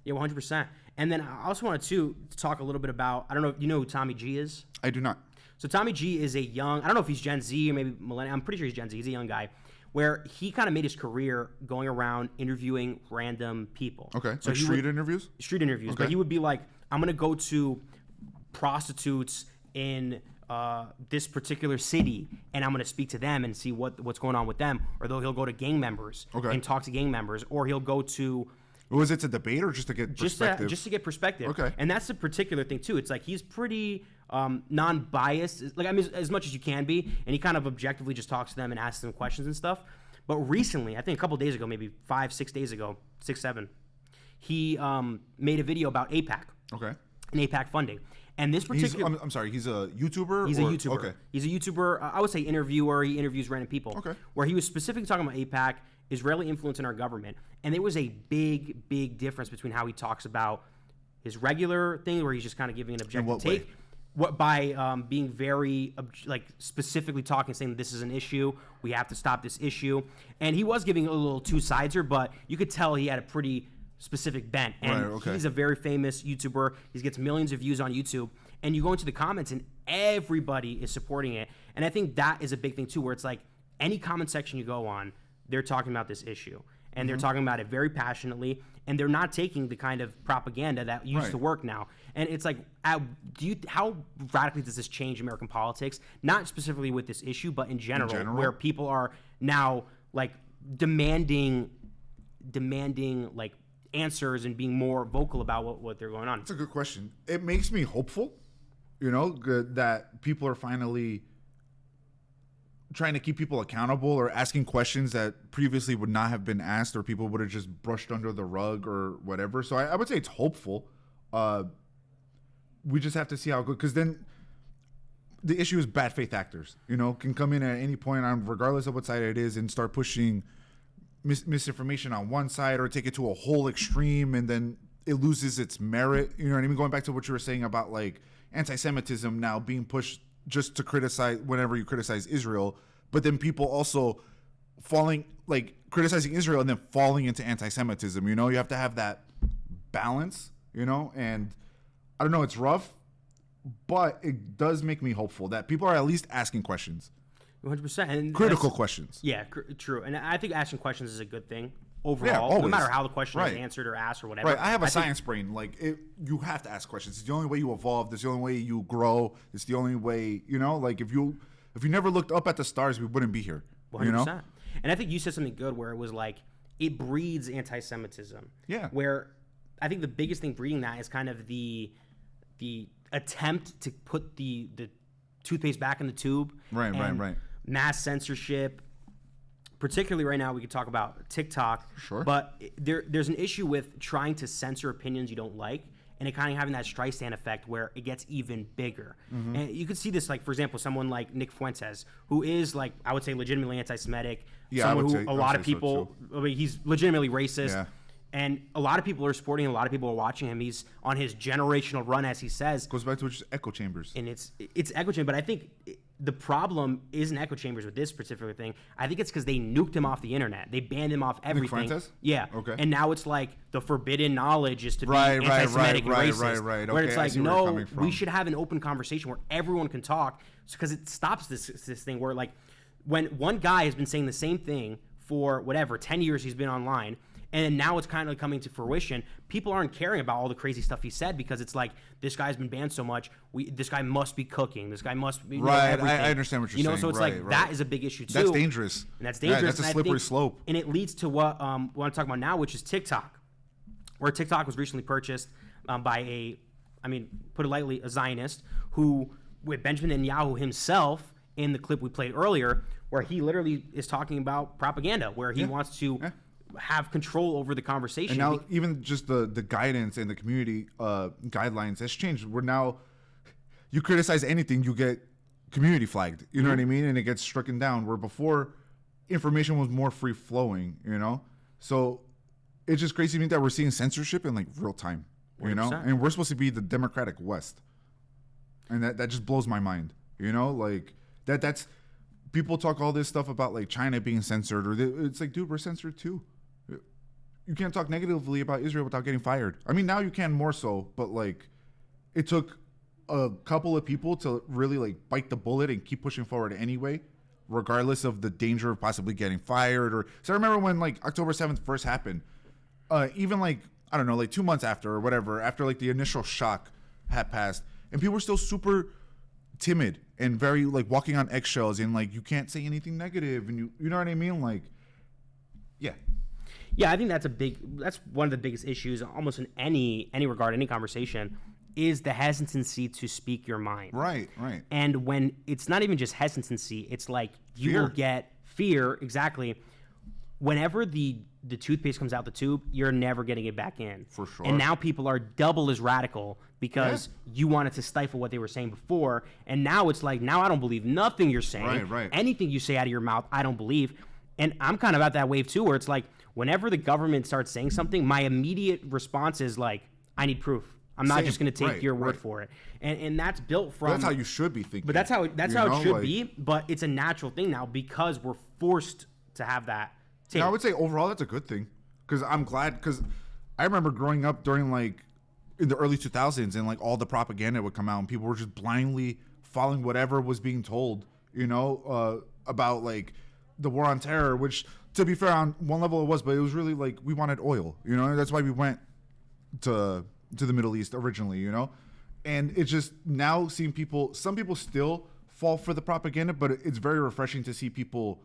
Yeah, 100%. And then I also wanted to talk a little bit about, I don't know if you know who Tommy G is? I do not. So Tommy G is a young, I don't know if he's Gen Z or maybe millennial, I'm pretty sure he's Gen Z, he's a young guy, where he kind of made his career going around interviewing random people. Okay, So like he street interviews? Street interviews, Okay. but he would be like, I'm going to go to prostitutes in this particular city, and I'm going to speak to them and see what's going on with them. Or he'll go to gang members and talk to gang members, or he'll go to... Was it to debate or just to get perspective? Just to get perspective. Okay. And that's the particular thing too. It's like he's pretty non-biased, like I mean, as much as you can be, and he kind of objectively just talks to them and asks them questions and stuff. But recently, I think a couple days ago, maybe 5-6 days ago, 6-7, he made a video about AIPAC. Okay. And AIPAC funding. And this particular... I'm sorry, he's a YouTuber? He's a YouTuber. Okay. He's a YouTuber, I would say interviewer. He interviews random people. Okay. Where he was specifically talking about AIPAC, Israeli influence in our government. And there was a big, big difference between how he talks about his regular thing, where he's just kind of giving an objective take, by being very specifically talking, saying this is an issue, we have to stop this issue. And he was giving a little two-sider, but you could tell he had a pretty specific bent. And he's a very famous YouTuber. He gets millions of views on YouTube. And you go into the comments, and everybody is supporting it. And I think that is a big thing too, where it's like any comment section you go on, they're talking about this issue, and they're talking about it very passionately, and they're not taking the kind of propaganda that used to work now. And it's like, how radically does this change American politics? Not specifically with this issue, but in general, where people are now like demanding like answers and being more vocal about what they're going on. That's a good question. It makes me hopeful, that people are finally trying to keep people accountable or asking questions that previously would not have been asked, or people would have just brushed under the rug or whatever. So I would say it's hopeful. We just have to see how it goes, because then the issue is bad faith actors, can come in at any point, regardless of what side it is, and start pushing misinformation on one side, or take it to a whole extreme, and then it loses its merit. You know what I mean? Going back to what you were saying about like anti-Semitism now being pushed just to criticize whenever you criticize Israel, but then people also criticizing Israel and then falling into anti-Semitism. You have to have that balance, and I don't know, it's rough, but it does make me hopeful that people are at least asking questions. 100%. And critical questions. Yeah, true. And I think asking questions is a good thing overall, no matter how the question is answered or asked or whatever. Right. I have a science brain. You have to ask questions. It's the only way you evolve. It's the only way you grow. It's the only way, if you never looked up at the stars, we wouldn't be here. 100%. And I think you said something good where it was like, it breeds anti-Semitism. Yeah. Where I think the biggest thing breeding that is kind of the attempt to put the toothpaste back in the tube. Right. mass censorship. Particularly right now, we could talk about TikTok. Sure. But there's an issue with trying to censor opinions you don't like, and it kind of having that Streisand effect where it gets even bigger. Mm-hmm. And you could see this, like, for example, someone like Nick Fuentes, who is, like, I would say legitimately anti-Semitic. Yeah, someone I would who say- a I would lot of say so, people, I mean, he's legitimately racist. Yeah. And a lot of people are supporting him. A lot of people are watching him. He's on his generational run, as he says. Goes back to which echo chambers. And it's echo chamber. But I think the problem isn't echo chambers with this particular thing. I think it's because they nuked him off the internet. They banned him off everything. Fuentes? Yeah. Okay. And now it's like the forbidden knowledge is to be Right, right, anti-Semitic right, and racist. right. Where Okay, it's I like, see where you're no, coming from. we should have an open conversation where everyone can talk, because it stops this thing where, like, when one guy has been saying the same thing for whatever 10 years he's been online, and now it's kind of coming to fruition. People aren't caring about all the crazy stuff he said, because it's like, this guy's been banned so much. This guy must be cooking. This guy must be Right, everything. I understand what you're saying. So it's Right, like right. that is a big issue too. That's dangerous. And that's Yeah, dangerous. that's a and I slippery think- slope. And it leads to what we want to talk about now, which is TikTok, where TikTok was recently purchased by put it lightly, a Zionist who, with Benjamin Netanyahu himself in the clip we played earlier, where he literally is talking about propaganda, where he wants to have control over the conversation. And now even just the guidance and the community guidelines has changed. We're now, you criticize anything, you get community flagged. You know what I mean? And it gets stricken down. Where before, information was more free flowing. You know, so it's just crazy to me that we're seeing censorship in like real time. You know, 100%. and we're supposed to be the democratic West, and that just blows my mind. You know, like that's people talk all this stuff about like China being censored, or it's like, dude, we're censored too. You can't talk negatively about Israel without getting fired. I mean, now you can more so, but like, it took a couple of people to really like bite the bullet and keep pushing forward anyway, regardless of the danger of possibly getting fired. Or so I remember when like October 7th first happened, even like, I don't know, like 2 months after or whatever, after like the initial shock had passed, and people were still super timid and very like walking on eggshells, and like you can't say anything negative, and you know what I mean? Like, yeah. Yeah, I think that's one of the biggest issues almost in any regard, any conversation, is the hesitancy to speak your mind. Right. And when it's not even just hesitancy, it's like you will get fear, exactly. Whenever the toothpaste comes out the tube, you're never getting it back in. For sure. And now people are double as radical because you wanted to stifle what they were saying before. And now it's like, now I don't believe nothing you're saying. Right. Anything you say out of your mouth, I don't believe. And I'm kind of at that wave too, where it's like, whenever the government starts saying something, my immediate response is like, I need proof. I'm not just going to take your word for it. And that's built from... That's how you should be thinking. But that's how it should be. But it's a natural thing now because we're forced to have that. I would say overall that's a good thing, because I'm glad, because I remember growing up during like in the early 2000s, and like all the propaganda would come out and people were just blindly following whatever was being told, you know, about like the war on terror, which to be fair, on one level it was, but it was really like we wanted oil, you know, and that's why we went to the Middle East originally, you know. And it's just now seeing some people still fall for the propaganda, but it's very refreshing to see people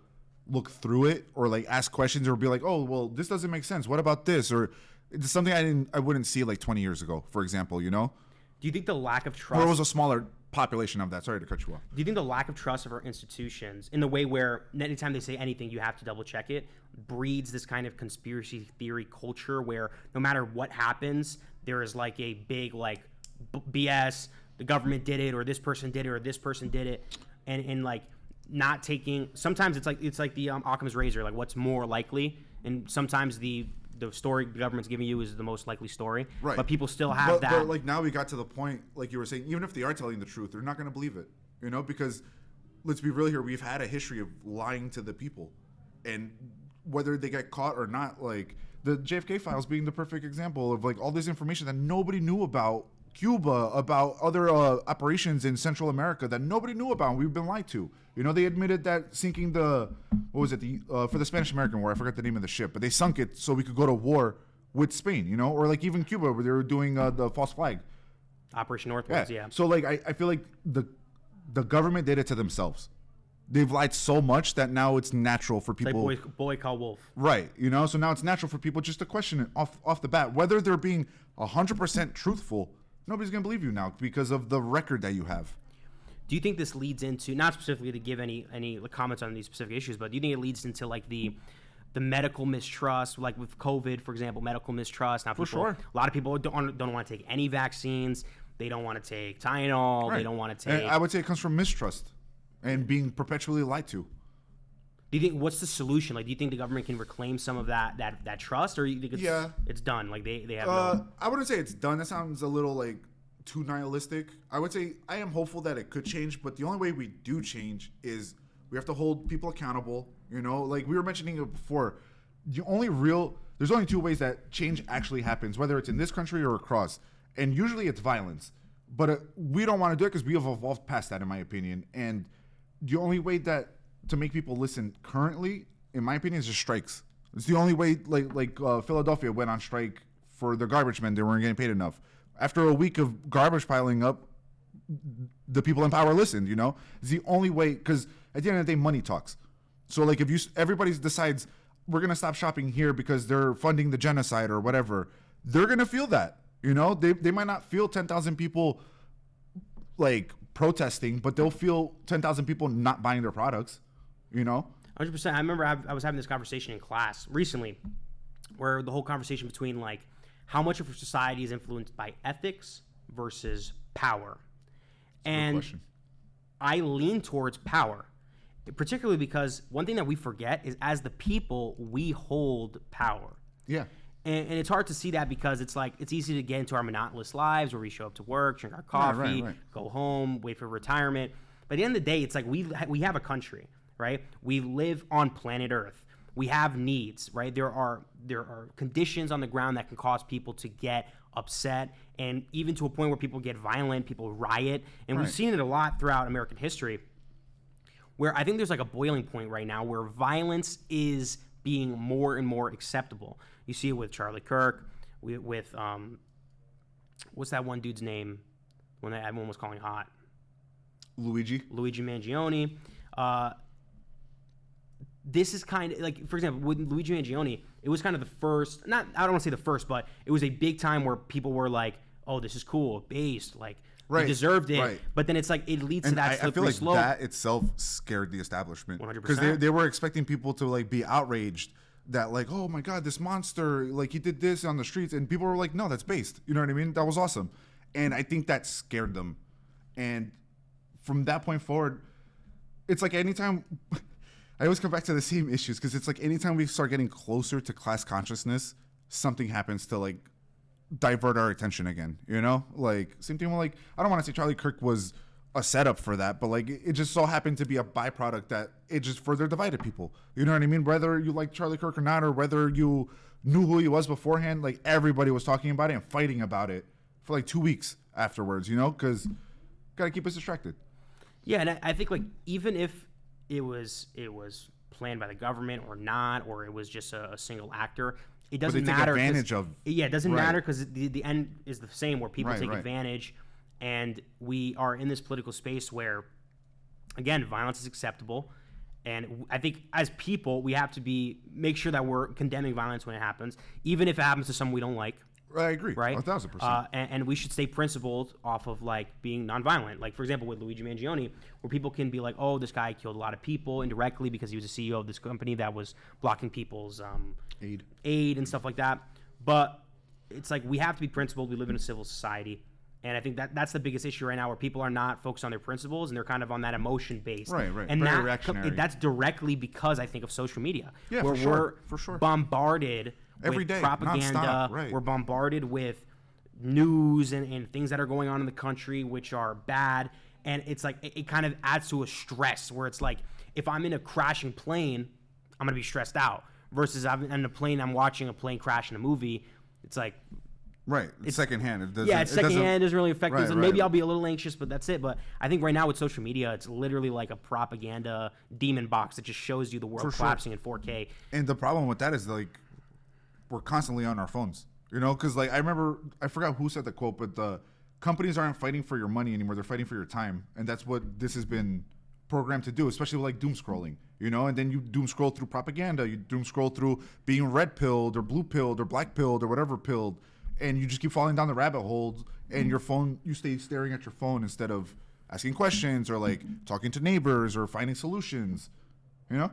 look through it or like ask questions or be like, oh, well, this doesn't make sense. What about this? Or it's something I wouldn't see like 20 years ago, for example, you know? Do you think the lack of trust... Or it was a smaller population of that. Sorry to cut you off. Do you think the lack of trust of our institutions, in the way where anytime they say anything, you have to double check it, breeds this kind of conspiracy theory culture where no matter what happens, there is like a big like BS, the government did it, or this person did it, or this person did it, and like not taking... Sometimes it's like the Occam's razor, like what's more likely, and sometimes the story the government's giving you is the most likely story. Right. But people still have that. But like now we got to the point, like you were saying, even if they are telling the truth, they're not going to believe it, you know, because let's be real here. We've had a history of lying to the people, and whether they get caught or not, like the JFK files being the perfect example of like all this information that nobody knew about Cuba, about other operations in Central America that nobody knew about, and we've been lied to. You know, they admitted that sinking for the Spanish-American War, I forgot the name of the ship, but they sunk it so we could go to war with Spain, you know, or like even Cuba where they were doing the false flag. Operation Northwoods, yeah. So like I feel like the government did it to themselves. They've lied so much that now it's natural for people. Like boy call wolf. Right, you know, so now it's natural for people just to question it off the bat. Whether they're being 100% truthful, nobody's going to believe you now because of the record that you have. Do you think this leads into, not specifically to give any comments on these specific issues, but do you think it leads into like the medical mistrust, like with COVID, for example, medical mistrust? Now, people, sure. A lot of people don't want to take any vaccines. They don't want to take Tylenol. Right. They don't want to take. And I would say it comes from mistrust and being perpetually lied to. Do you think what's the solution? Like, do you think the government can reclaim some of that trust, or you think it's done? Like they have. No... I wouldn't say it's done. That sounds a little like too nihilistic. I would say I am hopeful that it could change, but the only way we do change is we have to hold people accountable. You know, like we were mentioning it before, there's only two ways that change actually happens, whether it's in this country or across, and usually it's violence. But we don't want to do it because we have evolved past that, in my opinion. And the only way that to make people listen currently, in my opinion, is just strikes. It's the only way. Like Philadelphia went on strike for their garbage men; they weren't getting paid enough. After a week of garbage piling up, the people in power listened. You know, it's the only way, because at the end of the day, money talks. So like if everybody decides we're gonna stop shopping here because they're funding the genocide or whatever, they're gonna feel that. You know, they might not feel 10,000 people like protesting, but they'll feel 10,000 people not buying their products. You know, 100%. I remember I was having this conversation in class recently, where the whole conversation between like how much of society is influenced by ethics versus power. And I lean towards power, particularly because one thing that we forget is as the people, we hold power. Yeah. And it's hard to see that because it's like it's easy to get into our monotonous lives where we show up to work, drink our coffee, go home, wait for retirement. But at the end of the day, it's like we have a country, right? We live on planet Earth. We have needs, right? There are conditions on the ground that can cause people to get upset, and even to a point where people get violent, people riot. And we've seen it a lot throughout American history, where I think there's like a boiling point right now where violence is being more and more acceptable. You see it with Charlie Kirk, with what's that one dude's name when everyone was calling hot? Luigi Mangione. This is kind of like, for example, with Luigi Mangione, it was kind of the first, I don't want to say the first, but it was a big time where people were like, oh, this is cool, based, like, he deserved it. Right. But then it's like, it leads to that slippery slope. I feel like that itself scared the establishment. 100%. Because they were expecting people to like be outraged that like, oh my God, this monster, like he did this on the streets. And people were like, no, that's based. You know what I mean? That was awesome. And I think that scared them. And from that point forward, it's like anytime... I always come back to the same issues because it's like anytime we start getting closer to class consciousness, something happens to like divert our attention again, you know? Like same thing with like, I don't want to say Charlie Kirk was a setup for that, but like it just so happened to be a byproduct that it just further divided people. You know what I mean? Whether you like Charlie Kirk or not, or whether you knew who he was beforehand, like everybody was talking about it and fighting about it for like 2 weeks afterwards, you know? Because got to keep us distracted. Yeah, and I think like even if it was planned by the government or not, or it was just a single actor, it doesn't matter. It doesn't matter because the end is the same, where people take advantage, and we are in this political space where, again, violence is acceptable, and I think as people we have to make sure that we're condemning violence when it happens, even if it happens to someone we don't like. I agree. Right? 1,000%. And we should stay principled off of like being nonviolent. Like for example, with Luigi Mangione, where people can be like, "Oh, this guy killed a lot of people indirectly because he was a CEO of this company that was blocking people's aid and stuff like that." But it's like we have to be principled. We live in a civil society, and I think that's the biggest issue right now, where people are not focused on their principles and they're kind of on that emotion based. Right. And very reactionary. That's directly because I think of social media, yeah, where for sure. bombarded every with day, propaganda. nonstop, We're bombarded with news and things that are going on in the country which are bad, and it's like it kind of adds to a stress where it's like if I'm in a crashing plane, I'm gonna be stressed out, versus I'm in a plane, I'm watching a plane crash in a movie. It's like it's secondhand. It's secondhand. Doesn't really affect me. Maybe I'll be a little anxious, but that's it. But I think right now with social media, it's literally like a propaganda demon box that just shows you the world collapsing in 4K. And the problem with that is like we're constantly on our phones. You know, because like I forgot who said the quote, but the companies aren't fighting for your money anymore; they're fighting for your time, and that's what this has been programmed to do. Especially with like doom scrolling, you know, and then you doom scroll through propaganda, you doom scroll through being red pilled or blue pilled or black pilled or whatever pilled, and you just keep falling down the rabbit holes. And your phone, you stay staring at your phone instead of asking questions or like talking to neighbors or finding solutions, you know?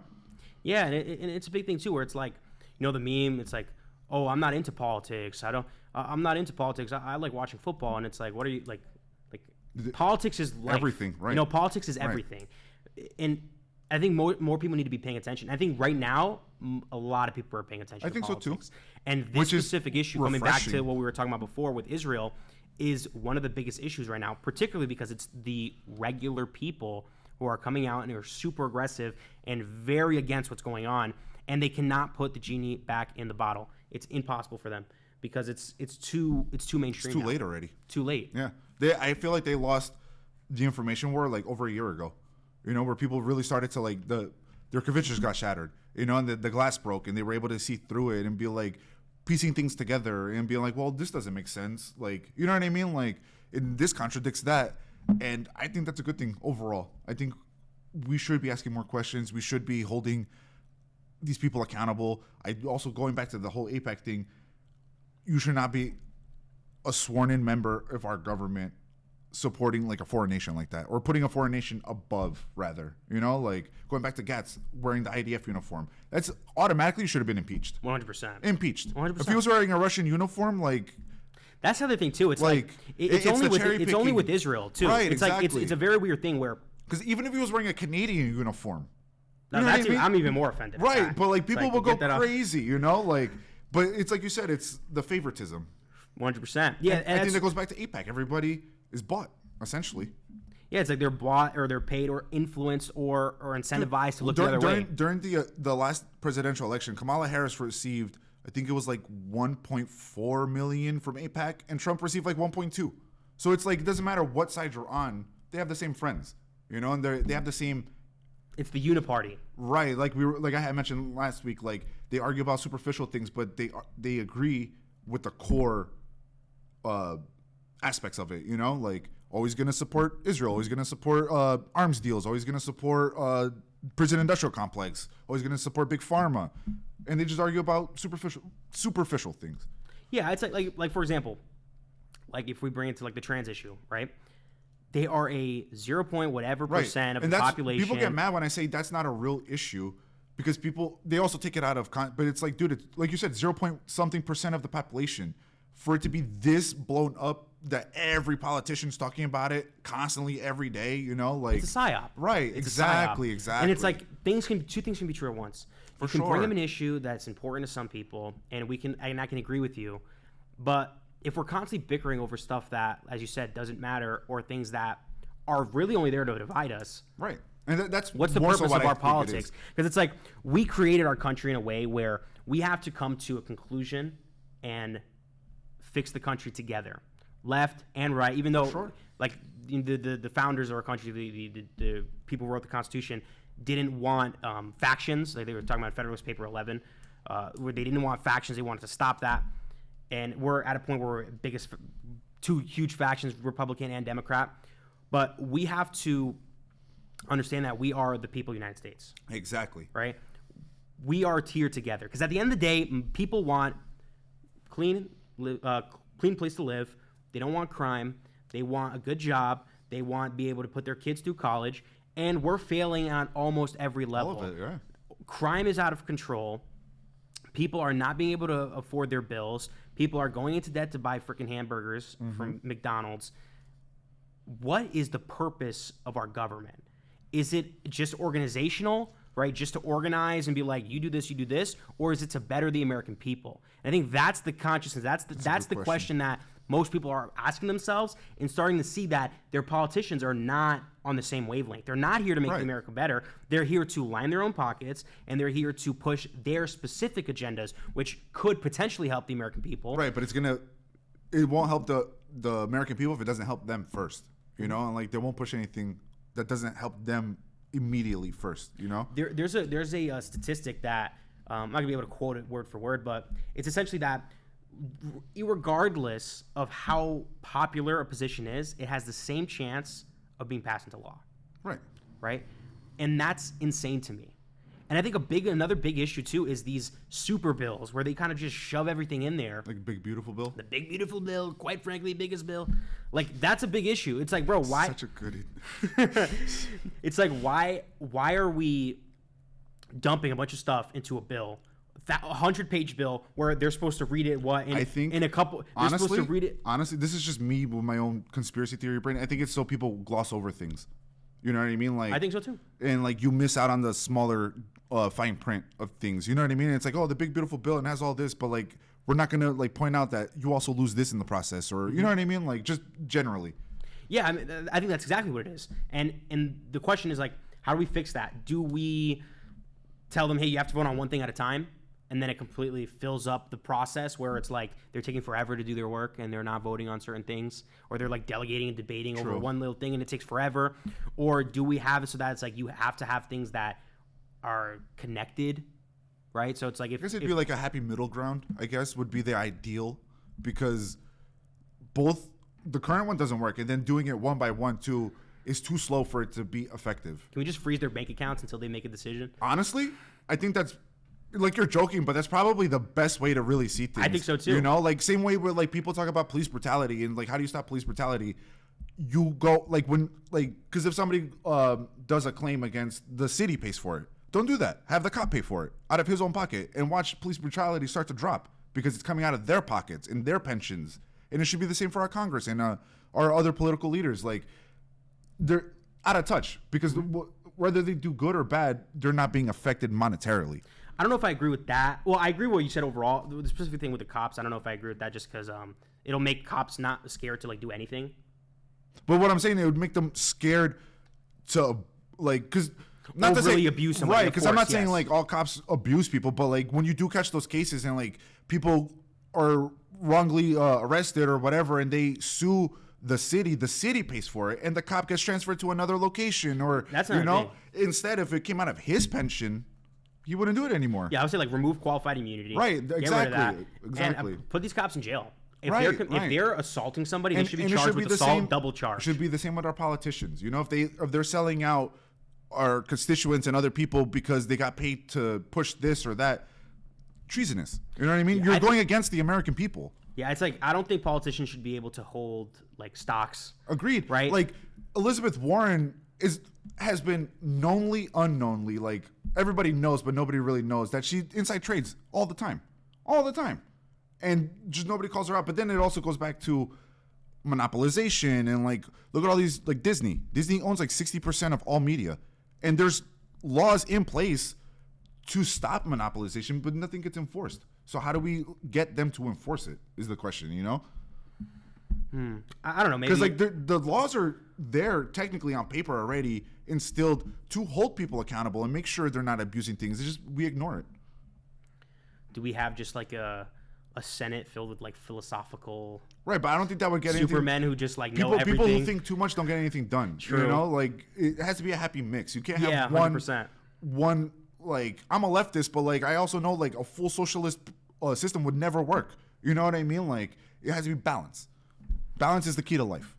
Yeah, and it's a big thing too, where it's like, you know, the meme. It's like, oh, I'm not into politics. I'm not into politics. I like watching football, and it's like, what are you like? Politics is life. Everything, right? You know, politics is everything, and I think more people need to be paying attention. I think right now, a lot of people are paying attention. I think so too. And this specific issue, coming back to what we were talking about before with Israel, is one of the biggest issues right now, particularly because it's the regular people who are coming out and are super aggressive and very against what's going on, and they cannot put the genie back in the bottle. It's impossible for them because it's too mainstream. It's too now. late already. Too late. Yeah, I feel like they lost the information war like over a year ago. You know, where people really started to like their convictions got shattered. You know, and the glass broke, and they were able to see through it and be like piecing things together and being like, well, this doesn't make sense. Like, you know what I mean? Like, this contradicts that, and I think that's a good thing overall. I think we should be asking more questions. We should be holding these people accountable. I also, going back to the whole AIPAC thing, you should not be a sworn-in member of our government supporting like a foreign nation like that, or putting a foreign nation above, rather, you know, like going back to Gatz wearing the IDF uniform. That's automatically should have been impeached. 100%. Impeached. 100%. If he was wearing a Russian uniform, like, that's the other thing too. It's like it's only with Israel too. Right, it's exactly. like it's a very weird thing where, because even if he was wearing a Canadian uniform, I'm even more offended. Right, but like people will go crazy, off. You know, like, but it's like you said, it's the favoritism. 100%. Yeah, and I think that goes back to AIPAC. Everybody is bought, essentially. Yeah, it's like they're bought or they're paid or influenced or incentivized to look the other way. During the last presidential election, Kamala Harris received, I think it was like 1.4 million from AIPAC, and Trump received like 1.2. So it's like, it doesn't matter what side you're on, they have the same friends, you know, and they have the same. It's the uniparty, right? Like I had mentioned last week, like they argue about superficial things, but they agree with the core aspects of it, you know, like always going to support Israel, always going to support arms deals, always going to support prison industrial complex, always going to support big pharma, and they just argue about superficial things. Yeah, it's like for example, like if we bring it to like the trans issue, right? They are a 0. whatever percent of the population. People get mad when I say that's not a real issue, because they also take it out of but it's like, dude, it's, like you said, 0. something percent of the population. For it to be this blown up that every politician's talking about it constantly every day, you know, like it's a psyop. Right, it's exactly. And it's like two things can be true at once. You can bring up an issue that's important to some people, and I can agree with you, but if we're constantly bickering over stuff that, as you said, doesn't matter, or things that are really only there to divide us, right? And that's what's the purpose of our politics? Because it's like we created our country in a way where we have to come to a conclusion and fix the country together, left and right. Even though, like the founders of our country, the people who wrote the Constitution, didn't want factions. Like they were talking about Federalist Paper 11, where they didn't want factions. They wanted to stop that. And we're at a point where we're two huge factions, Republican and Democrat. But we have to understand that we are the people of the United States. Exactly. Right? We are here together. Because at the end of the day, people want clean place to live. They don't want crime. They want a good job. They want to be able to put their kids through college. And we're failing on almost every level. All of it, yeah. Crime is out of control. People are not being able to afford their bills. People are going into debt to buy freaking hamburgers from McDonald's. What is the purpose of our government? Is it just organizational, right? Just to organize and be like, you do this, or is it to better the American people? And I think that's the consciousness. That's the question that most people are asking themselves, and starting to see that their politicians are not on the same wavelength. They're not here to make America better. They're here to line their own pockets, and they're here to push their specific agendas, which could potentially help the American people. Right, but it won't help the American people if it doesn't help them first. You know, and like they won't push anything that doesn't help them immediately first. You know, there's a statistic that I'm not gonna be able to quote it word for word, but it's essentially that regardless of how popular a position is, it has the same chance of being passed into law. Right. Right? And that's insane to me. And I think another big issue too is these super bills where they kind of just shove everything in there. Like Big Beautiful Bill. The Big Beautiful Bill, quite frankly, biggest bill. Like that's a big issue. It's like, bro, why? Such a goodie. It's like why are we dumping a bunch of stuff into a bill? That 100-page bill where they're supposed to read it I think in a couple. They're supposed to read it. Honestly, this is just me with my own conspiracy theory brain. I think it's so people gloss over things. You know what I mean? Like I think so too. And like you miss out on the smaller fine print of things. You know what I mean? It's like, oh, the Big Beautiful Bill and has all this, but like we're not gonna like point out that you also lose this in the process, or you know what I mean? Like just generally. Yeah, I mean, I think that's exactly what it is. And the question is like, how do we fix that? Do we tell them, hey, you have to vote on one thing at a time? And then it completely fills up the process where it's like they're taking forever to do their work and they're not voting on certain things, or they're like delegating and debating over one little thing and it takes forever. Or do we have it so that it's like you have to have things that are connected, right? So it's like I guess it'd be like a happy middle ground, I guess, would be the ideal, because both the current one doesn't work and then doing it one by one too is too slow for it to be effective. Can we just freeze their bank accounts until they make a decision? Honestly, I think that's like you're joking, but that's probably the best way to really see things. I think so too. You know, like same way where like people talk about police brutality and like how do you stop police brutality? You go like when like because if somebody does a claim against the city pays for it, don't do that. Have the cop pay for it out of his own pocket and watch police brutality start to drop because it's coming out of their pockets and their pensions. And it should be the same for our Congress and our other political leaders. Like they're out of touch because whether they do good or bad, they're not being affected monetarily. I don't know if I agree with that. Well, I agree with what you said overall. The specific thing with the cops, I don't know if I agree with that just because it'll make cops not scared to like do anything. But what I'm saying, it would make them scared to like, because not to really say abuse somebody, right? Because I'm not yes. saying like all cops abuse people, but like when you do catch those cases and like people are wrongly arrested or whatever, and they sue the city pays for it, and the cop gets transferred to another location, or That's you another know, thing. instead if it came out of his pension, he wouldn't do it anymore. Yeah, I would say like remove qualified immunity. Right, Get exactly, rid of that, exactly. And put these cops in jail. If Right, they're right. if they're assaulting somebody, And- they should be and it charged should be with the assault, same- double charge. Should be the same with our politicians. You know, if they're selling out our constituents and other people because they got paid to push this or that, treasonous. You know what I mean? Yeah, You're I going against the American people. Yeah, it's like I don't think politicians should be able to hold like stocks. Agreed. Right? Like Elizabeth Warren has been unknownly, like everybody knows, but nobody really knows that she inside trades all the time, and just nobody calls her out. But then it also goes back to monopolization and like look at all these like Disney owns like 60% of all media, and there's laws in place to stop monopolization, but nothing gets enforced. So how do we get them to enforce it is the question, you know? I don't know, maybe Because like the laws are there technically on paper already instilled to hold people accountable and make sure they're not abusing things. It's just we ignore it. do we have just like a Senate filled with like philosophical Right, but I don't think that would get Supermen anything. who just like people, know everything. People who think too much don't get anything done. True. You know, like it has to be a happy mix. You can't have Yeah, one 100%. like I'm a leftist, but like I also know like a full socialist system would never work. You know what I mean? Like it has to be balance. Balance is the key to life.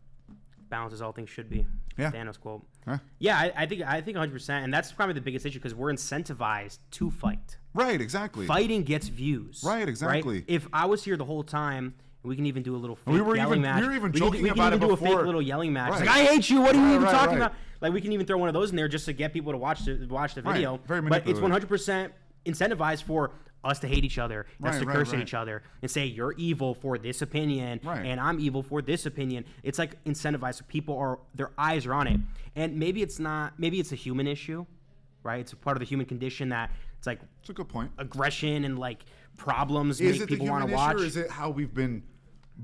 Balance is all things should be. Yeah. Thanos quote. Huh? Yeah, I think 100%, and that's probably the biggest issue because we're incentivized to fight. Right, exactly. Fighting gets views. Right, exactly. Right? If I was here the whole time, we can even do a little fake We were yelling even- match. we were even we joking can about even it do a before. fake little yelling match. It's Right. like, I hate you. What are you even Right, talking right. about? Like we can even throw one of those in there just to get people to watch the video. Right. Very but it's manipulative. 100% incentivized for us to hate each other, us Right, to right, curse at right. each other and say you're evil for this opinion Right. and I'm evil for this opinion. It's like incentivized, so people are their eyes are on it. And maybe it's not. Maybe it's a human issue, right? It's a part of the human condition that it's like It's a good point. aggression and like problems Is make it the people want human to watch. issue, or is it how we've been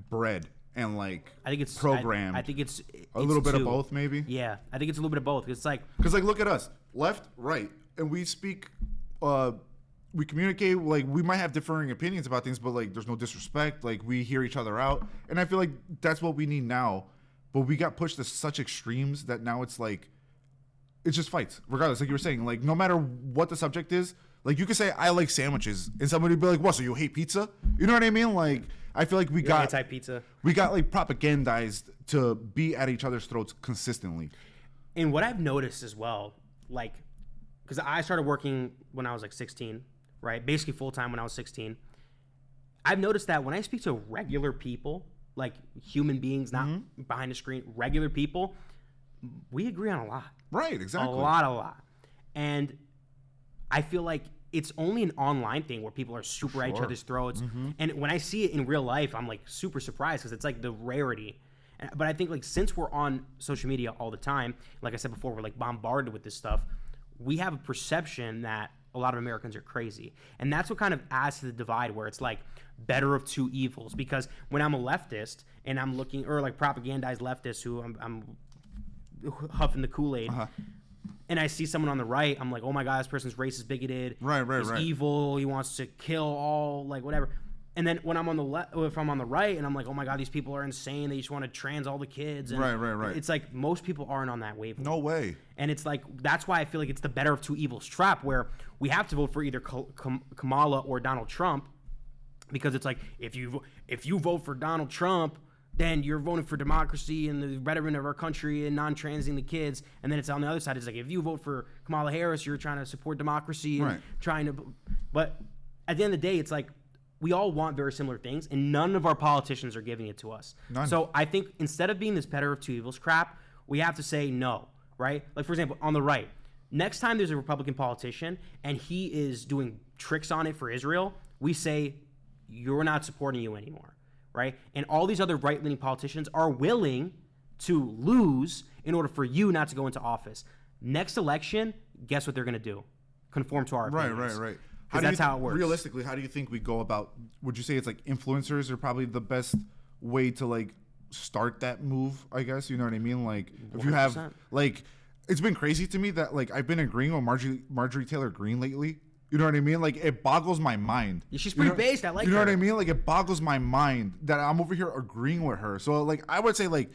bred and like I think it's programmed? I think it's a little bit two. of both, maybe. Yeah, I think it's a little bit of both. It's like Because like look at us, left, right, and we speak. We communicate. Like we might have differing opinions about things, but like there's no disrespect. Like we hear each other out, and I feel like that's what we need now. But we got pushed to such extremes that now it's like it's just fights, regardless. Like you were saying, like no matter what the subject is, like you could say I like sandwiches, and somebody would be like, "What? So you hate pizza?" You know what I mean? Like I feel like we got anti-pizza. We got like propagandized to be at each other's throats consistently. And what I've noticed as well, like, because I started working when I was like 16, right? Basically full time when I was 16. I've noticed that when I speak to regular people, like human beings, not behind a screen, regular people, we agree on a lot. Right, exactly. A lot. And I feel like it's only an online thing where people are super at each other's throats. And when I see it in real life, I'm like super surprised because it's like the rarity. But I think like since we're on social media all the time, like I said before, we're like bombarded with this stuff. We have a perception that a lot of Americans are crazy. And that's what kind of adds to the divide where it's like better of two evils. Because when I'm a leftist and I'm looking, or like propagandized leftists who I'm huffing the Kool-Aid, and I see someone on the right, I'm like, oh my God, this person's racist, bigoted, he's evil, he wants to kill all, like whatever. And then when I'm on the left, if I'm on the right, and I'm like, oh my God, these people are insane, they just want to trans all the kids. And Right. It's like most people aren't on that wavelength. No way. And it's like, that's why I feel like it's the better of two evils trap, where we have to vote for either Kamala or Donald Trump, because it's like, if you vote for Donald Trump, then you're voting for democracy and the betterment of our country and non-transing the kids. And then it's on the other side. It's like, if you vote for Kamala Harris, you're trying to support democracy and trying to. But at the end of the day, it's like we all want very similar things, and none of our politicians are giving it to us. None. So I think instead of being this better of two evils crap, we have to say no, right? Like, for example, on the right, next time there's a Republican politician and he is doing tricks on it for Israel, we say, you're not supporting you anymore. Right? And all these other right-leaning politicians are willing to lose in order for you not to go into office. Next election, guess what they're going to do? Conform to our opinions. Right. That's how it works. Realistically, how do you think we go about, would you say it's like influencers are probably the best way to like start that move, I guess? You know what I mean? Like, if you have, 100%. like, it's been crazy to me that like I've been agreeing with Marjorie Taylor Greene lately. You know what I mean? Like, it boggles my mind. Yeah, she's pretty based. I like her. You know what I mean? Like, it boggles my mind that I'm over here agreeing with her. So, like, I would say, like,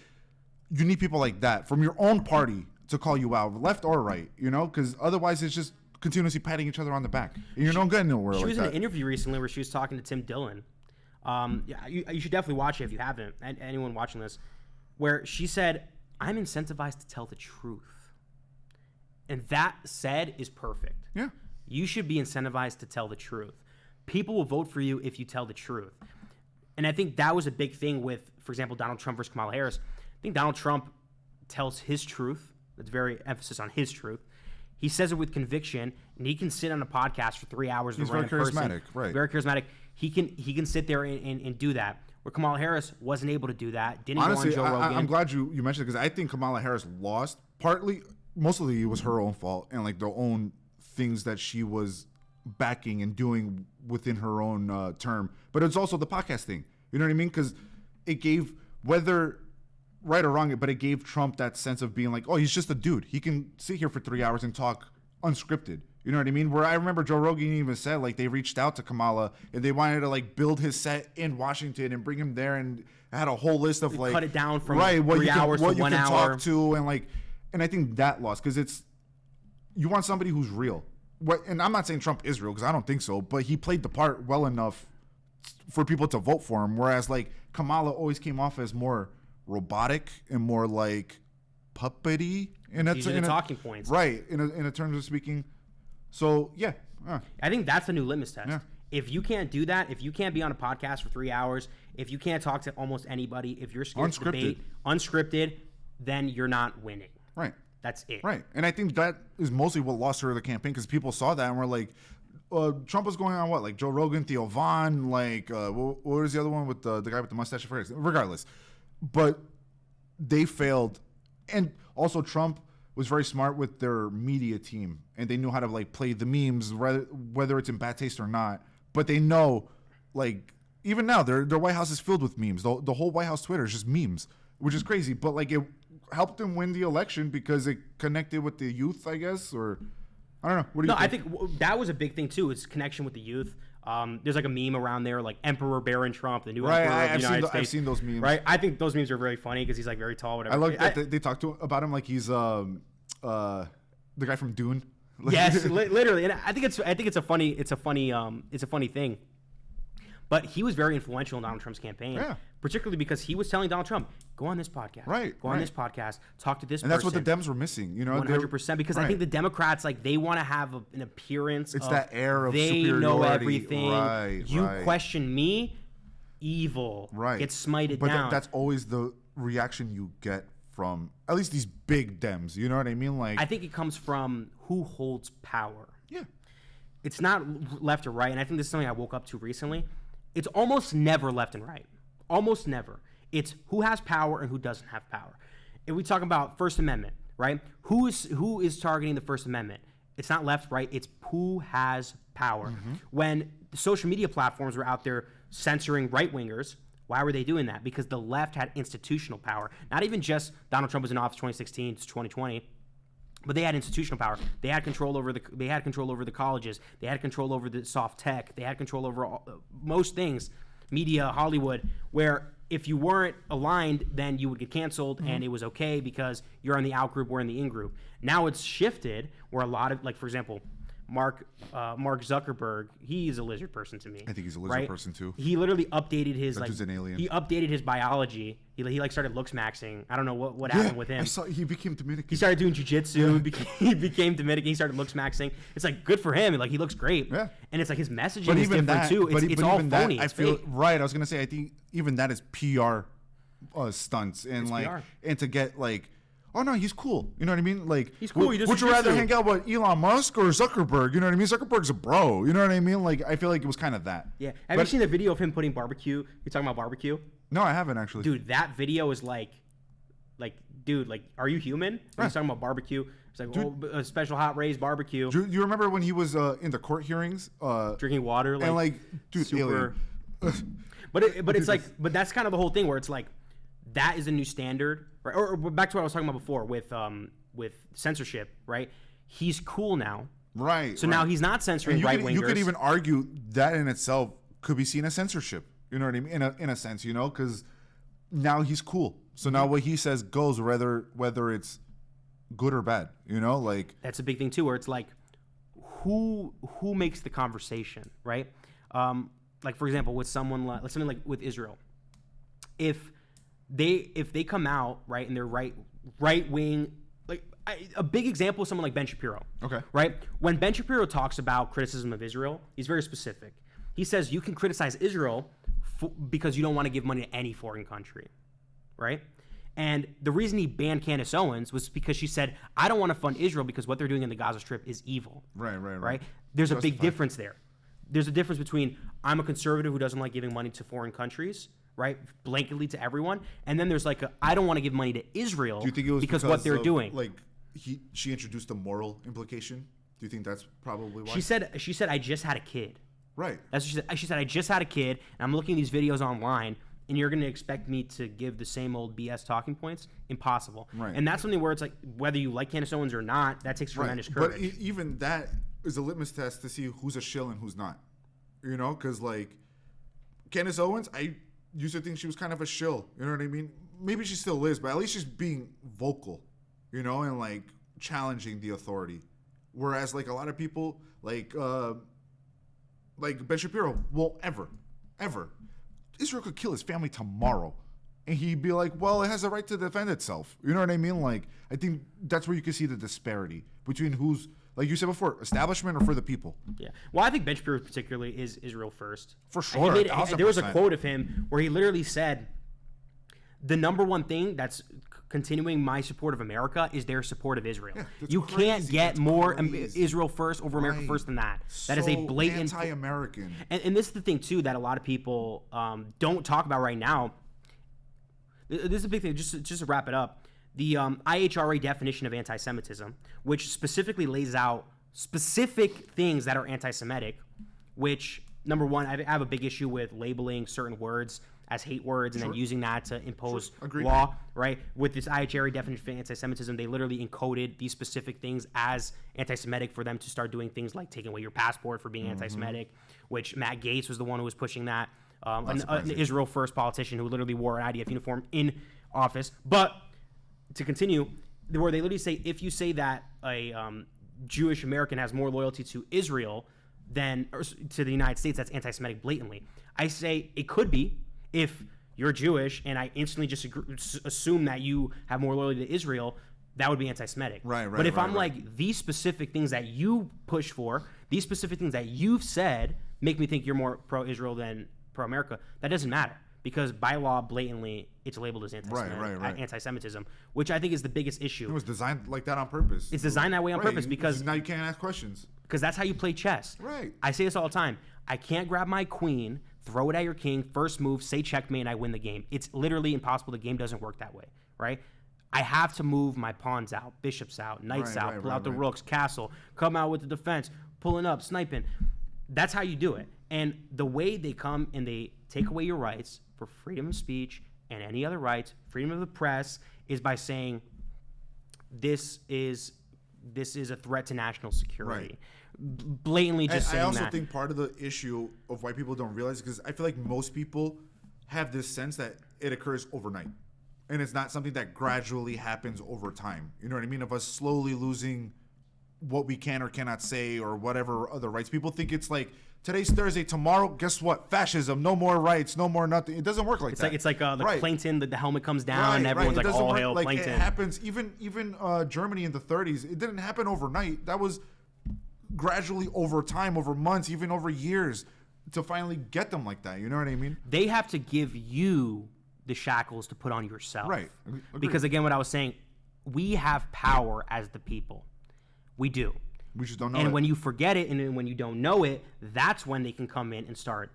you need people like that from your own party to call you out, left or right, you know? Because otherwise it's just continuously patting each other on the back. And you're not getting nowhere like that. She was in an interview recently where she was talking to Tim Dillon. You should definitely watch it if you haven't, anyone watching this, where she said, I'm incentivized to tell the truth. And that said is perfect. Yeah. You should be incentivized to tell the truth. People will vote for you if you tell the truth. And I think that was a big thing with, for example, Donald Trump versus Kamala Harris. I think Donald Trump tells his truth. That's very emphasis on his truth. He says it with conviction, and he can sit on a podcast for 3 hours. He's very charismatic, right? Very charismatic. He can sit there and do that. Where Kamala Harris wasn't able to do that. Didn't Honestly, go on Joe Rogan. I'm glad you mentioned it because I think Kamala Harris lost mostly it was her own fault and like their own things that she was backing and doing within her own term. But it's also the podcast thing. You know what I mean? Because it gave, whether right or wrong, but it gave Trump that sense of being like, oh, he's just a dude. He can sit here for 3 hours and talk unscripted. You know what I mean? Where I remember Joe Rogan even said like they reached out to Kamala and they wanted to like build his set in Washington and bring him there and had a whole list of They like cut it down from what 3 hours to 1 hour. talk to and I think that lost because you want somebody who's real. And I'm not saying Trump is real because I don't think so, but he played the part well enough for people to vote for him. Whereas like Kamala always came off as more robotic and more like puppety in a talking points, right? In a terms of speaking. So yeah, I think that's the new litmus test. Yeah. If you can't do that, if you can't be on a podcast for 3 hours, if you can't talk to almost anybody, if you're scared to debate unscripted, then you're not winning. Right. That's it. Right. And I think that is mostly what lost her the campaign because people saw that and were like, Trump was going on what? Like Joe Rogan, Theo Vaughn, like, what was the other one with the guy with the mustache? Regardless. But they failed. And also Trump was very smart with their media team and they knew how to like play the memes, whether it's in bad taste or not. But they know, like, even now, their White House is filled with memes. The whole White House Twitter is just memes, which is crazy. But like it helped him win the election because it connected with the youth, I guess, or I don't know. What do you think? I think that was a big thing too. Is connection with the youth. There's like a meme around there, like Emperor Barron Trump, the new emperor of the United States. I've seen those memes. Right, I think those memes are very funny because he's like very tall, whatever. I like that they talk about him like he's the guy from Dune. Yes, literally, and I think it's a funny thing. But he was very influential in Donald Trump's campaign, particularly because he was telling Donald Trump, go on this podcast. Go on this podcast, talk to this person. And that's what the Dems were missing, 100%. Because I think the Democrats, like, they want to have an appearance It's of that air of they superiority. know everything. You Right. question me, evil. Gets smited down. That's always the reaction you get from at least these big Dems. You know what I mean? Like, I think it comes from who holds power. Yeah. It's not left or right. And I think this is something I woke up to recently. It's almost never left and right. Almost never. It's who has power and who doesn't have power. If we talk about First Amendment, right? Who is targeting the First Amendment? It's not left, right. It's who has power. When the social media platforms were out there censoring right-wingers, why were they doing that? Because the left had institutional power. Not even just Donald Trump was in office 2016 to 2020. But they had institutional power. They had control over the colleges. They had control over the soft tech. They had control over most things, media, Hollywood, where if you weren't aligned, then you would get canceled, and it was okay because you're in the out group, we're in the in group. Now it's shifted where a lot of, like, for example, Mark Zuckerberg, he's a lizard person to me. I think he's a lizard person too. He literally updated his That dude's an alien. He updated his biology. He like started looks maxing. I don't know what happened with him. I saw he became Dominican. He started doing jujitsu. He became Dominican. He started looks maxing. It's like good for him. Like he looks great. Yeah. And it's like his messaging is different too. It's all phony. I feel right. I was gonna say I think even that is PR stunts and PR. and to get like. Oh no, he's cool. You know what I mean? Like he's cool. Would you rather hang out with Elon Musk or Zuckerberg? You know what I mean? Zuckerberg's a bro. You know what I mean? Like I feel like it was kind of that. Yeah. Have you seen the video of him putting barbecue? You're talking about barbecue? No, I haven't actually. Dude, that video is like, dude, like, are you human? He's talking about barbecue. It's like, a special hot raised barbecue. Do you remember when he was in the court hearings, drinking water, and dude, super. but it's like, but that's kind of the whole thing where it's like, that is a new standard, right? Or back to what I was talking about before with censorship, right? He's cool now, right? So now he's not censoring right wingers. You could even argue that in itself could be seen as censorship. You know what I mean? In a sense, because now he's cool. So now what he says goes, whether it's good or bad. That's a big thing too, where it's like, who makes the conversation, right? Like for example, with something like with Israel, if they come out right and they're right wing, a big example is someone like Ben Shapiro. Okay. Right? When Ben Shapiro talks about criticism of Israel, he's very specific. He says you can criticize Israel because you don't want to give money to any foreign country, right? And the reason he banned Candace Owens was because she said, I don't want to fund Israel because what they're doing in the Gaza Strip is evil. Right. There's a big difference there. There's a difference between I'm a conservative who doesn't like giving money to foreign countries, right, blanketly to everyone, and then there's I don't want to give money to Israel. Do you think it was because what they're doing? She introduced a moral implication. Do you think that's probably why? She said I just had a kid. Right. That's what she said. She said I just had a kid, and I'm looking at these videos online, and you're going to expect me to give the same old BS talking points? Impossible. Right. And that's something where it's like, whether you like Candace Owens or not, that takes tremendous courage. But even that is a litmus test to see who's a shill and who's not. Because Candace Owens, I used to think she was kind of a shill. You know what I mean? Maybe she still is, but at least she's being vocal, and challenging the authority. Whereas a lot of people like Ben Shapiro won't ever. Israel could kill his family tomorrow, and he'd be like, well, it has a right to defend itself. You know what I mean? I think that's where you can see the disparity between who's, like you said before, establishment or for the people. Yeah. Well, I think Ben Shapiro particularly is Israel first. For sure. There was a quote of him where he literally said, the number one thing that's continuing my support of America is their support of Israel. Yeah, you can't get more Israel first over America first than that. That is a blatant anti-American. And this is the thing too that a lot of people don't talk about right now. This is a big thing. Just to wrap it up, the IHRA definition of anti-Semitism, which specifically lays out specific things that are anti-Semitic, which number one, I have a big issue with labeling certain words as hate words and then using that to impose law, right? With this IHRA definition of anti-Semitism, they literally encoded these specific things as anti-Semitic for them to start doing things like taking away your passport for being anti-Semitic, which Matt Gaetz was the one who was pushing that. An Israel first politician who literally wore an IDF uniform in office. But to continue, where they literally say, if you say that a Jewish American has more loyalty to Israel than to the United States, that's anti-Semitic blatantly. I say it could be if you're Jewish and I instantly just assume that you have more loyalty to Israel, that would be anti-Semitic. Right. But if I'm like, these specific things that you push for, these specific things that you've said make me think you're more pro-Israel than pro-America, that doesn't matter. Because by law, blatantly, it's labeled as anti-Semitism, which I think is the biggest issue. It was designed like that on purpose. It's designed that way on purpose because now you can't ask questions. Because that's how you play chess. Right. I say this all the time. I can't grab my queen, throw it at your king, first move, say checkmate, and I win the game. It's literally impossible. The game doesn't work that way, right? I have to move my pawns out, bishops out, knights out, pull out the rooks, castle, come out with the defense, pulling up, sniping. That's how you do it. And the way they come and they take away your rights for freedom of speech and any other rights, freedom of the press, is by saying this is a threat to national security. Right. Blatantly just saying that. I also think part of the issue of why people don't realize, because I feel like most people have this sense that it occurs overnight. And it's not something that gradually happens over time. You know what I mean? Of us slowly losing what we can or cannot say or whatever other rights. People think it's like, today's Thursday, tomorrow, guess what? Fascism, no more rights, no more nothing. It doesn't work like that. It's like the Plankton, the helmet comes down, and everyone's like, all hail Plankton. It happens, even Germany in the 30s, it didn't happen overnight. That was gradually over time, over months, even over years, to finally get them like that. You know what I mean? They have to give you the shackles to put on yourself. Right. Because again, what I was saying, we have power as the people. We do. We just don't know it. And when you forget it and then when you don't know it, that's when they can come in and start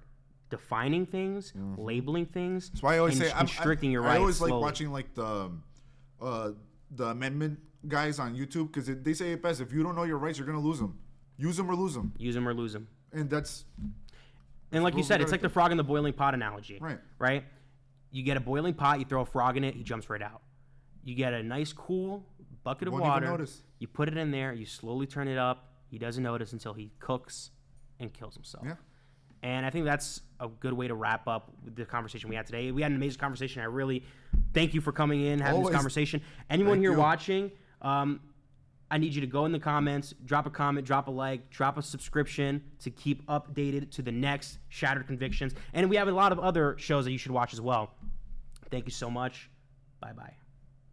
defining things, labeling things. That's why I always say constricting your rights. I always slowly. like watching like the amendment guys on YouTube, because they say it best: if you don't know your rights, you're gonna lose them. Use them or lose them. Use them or lose them. And that's. And like you said, it's like the frog in the boiling pot analogy. Right. Right. You get a boiling pot, you throw a frog in it, he jumps right out. You get a nice cool bucket of water. Even notice. You put it in there, you slowly turn it up. He doesn't notice until he cooks and kills himself. Yeah. And I think that's a good way to wrap up the conversation we had today. We had an amazing conversation. I really thank you for coming in, having this conversation. Anyone here watching, I need you to go in the comments, drop a comment, drop a like, drop a subscription to keep updated to the next Shattered Convictions. And we have a lot of other shows that you should watch as well. Thank you so much. Bye-bye.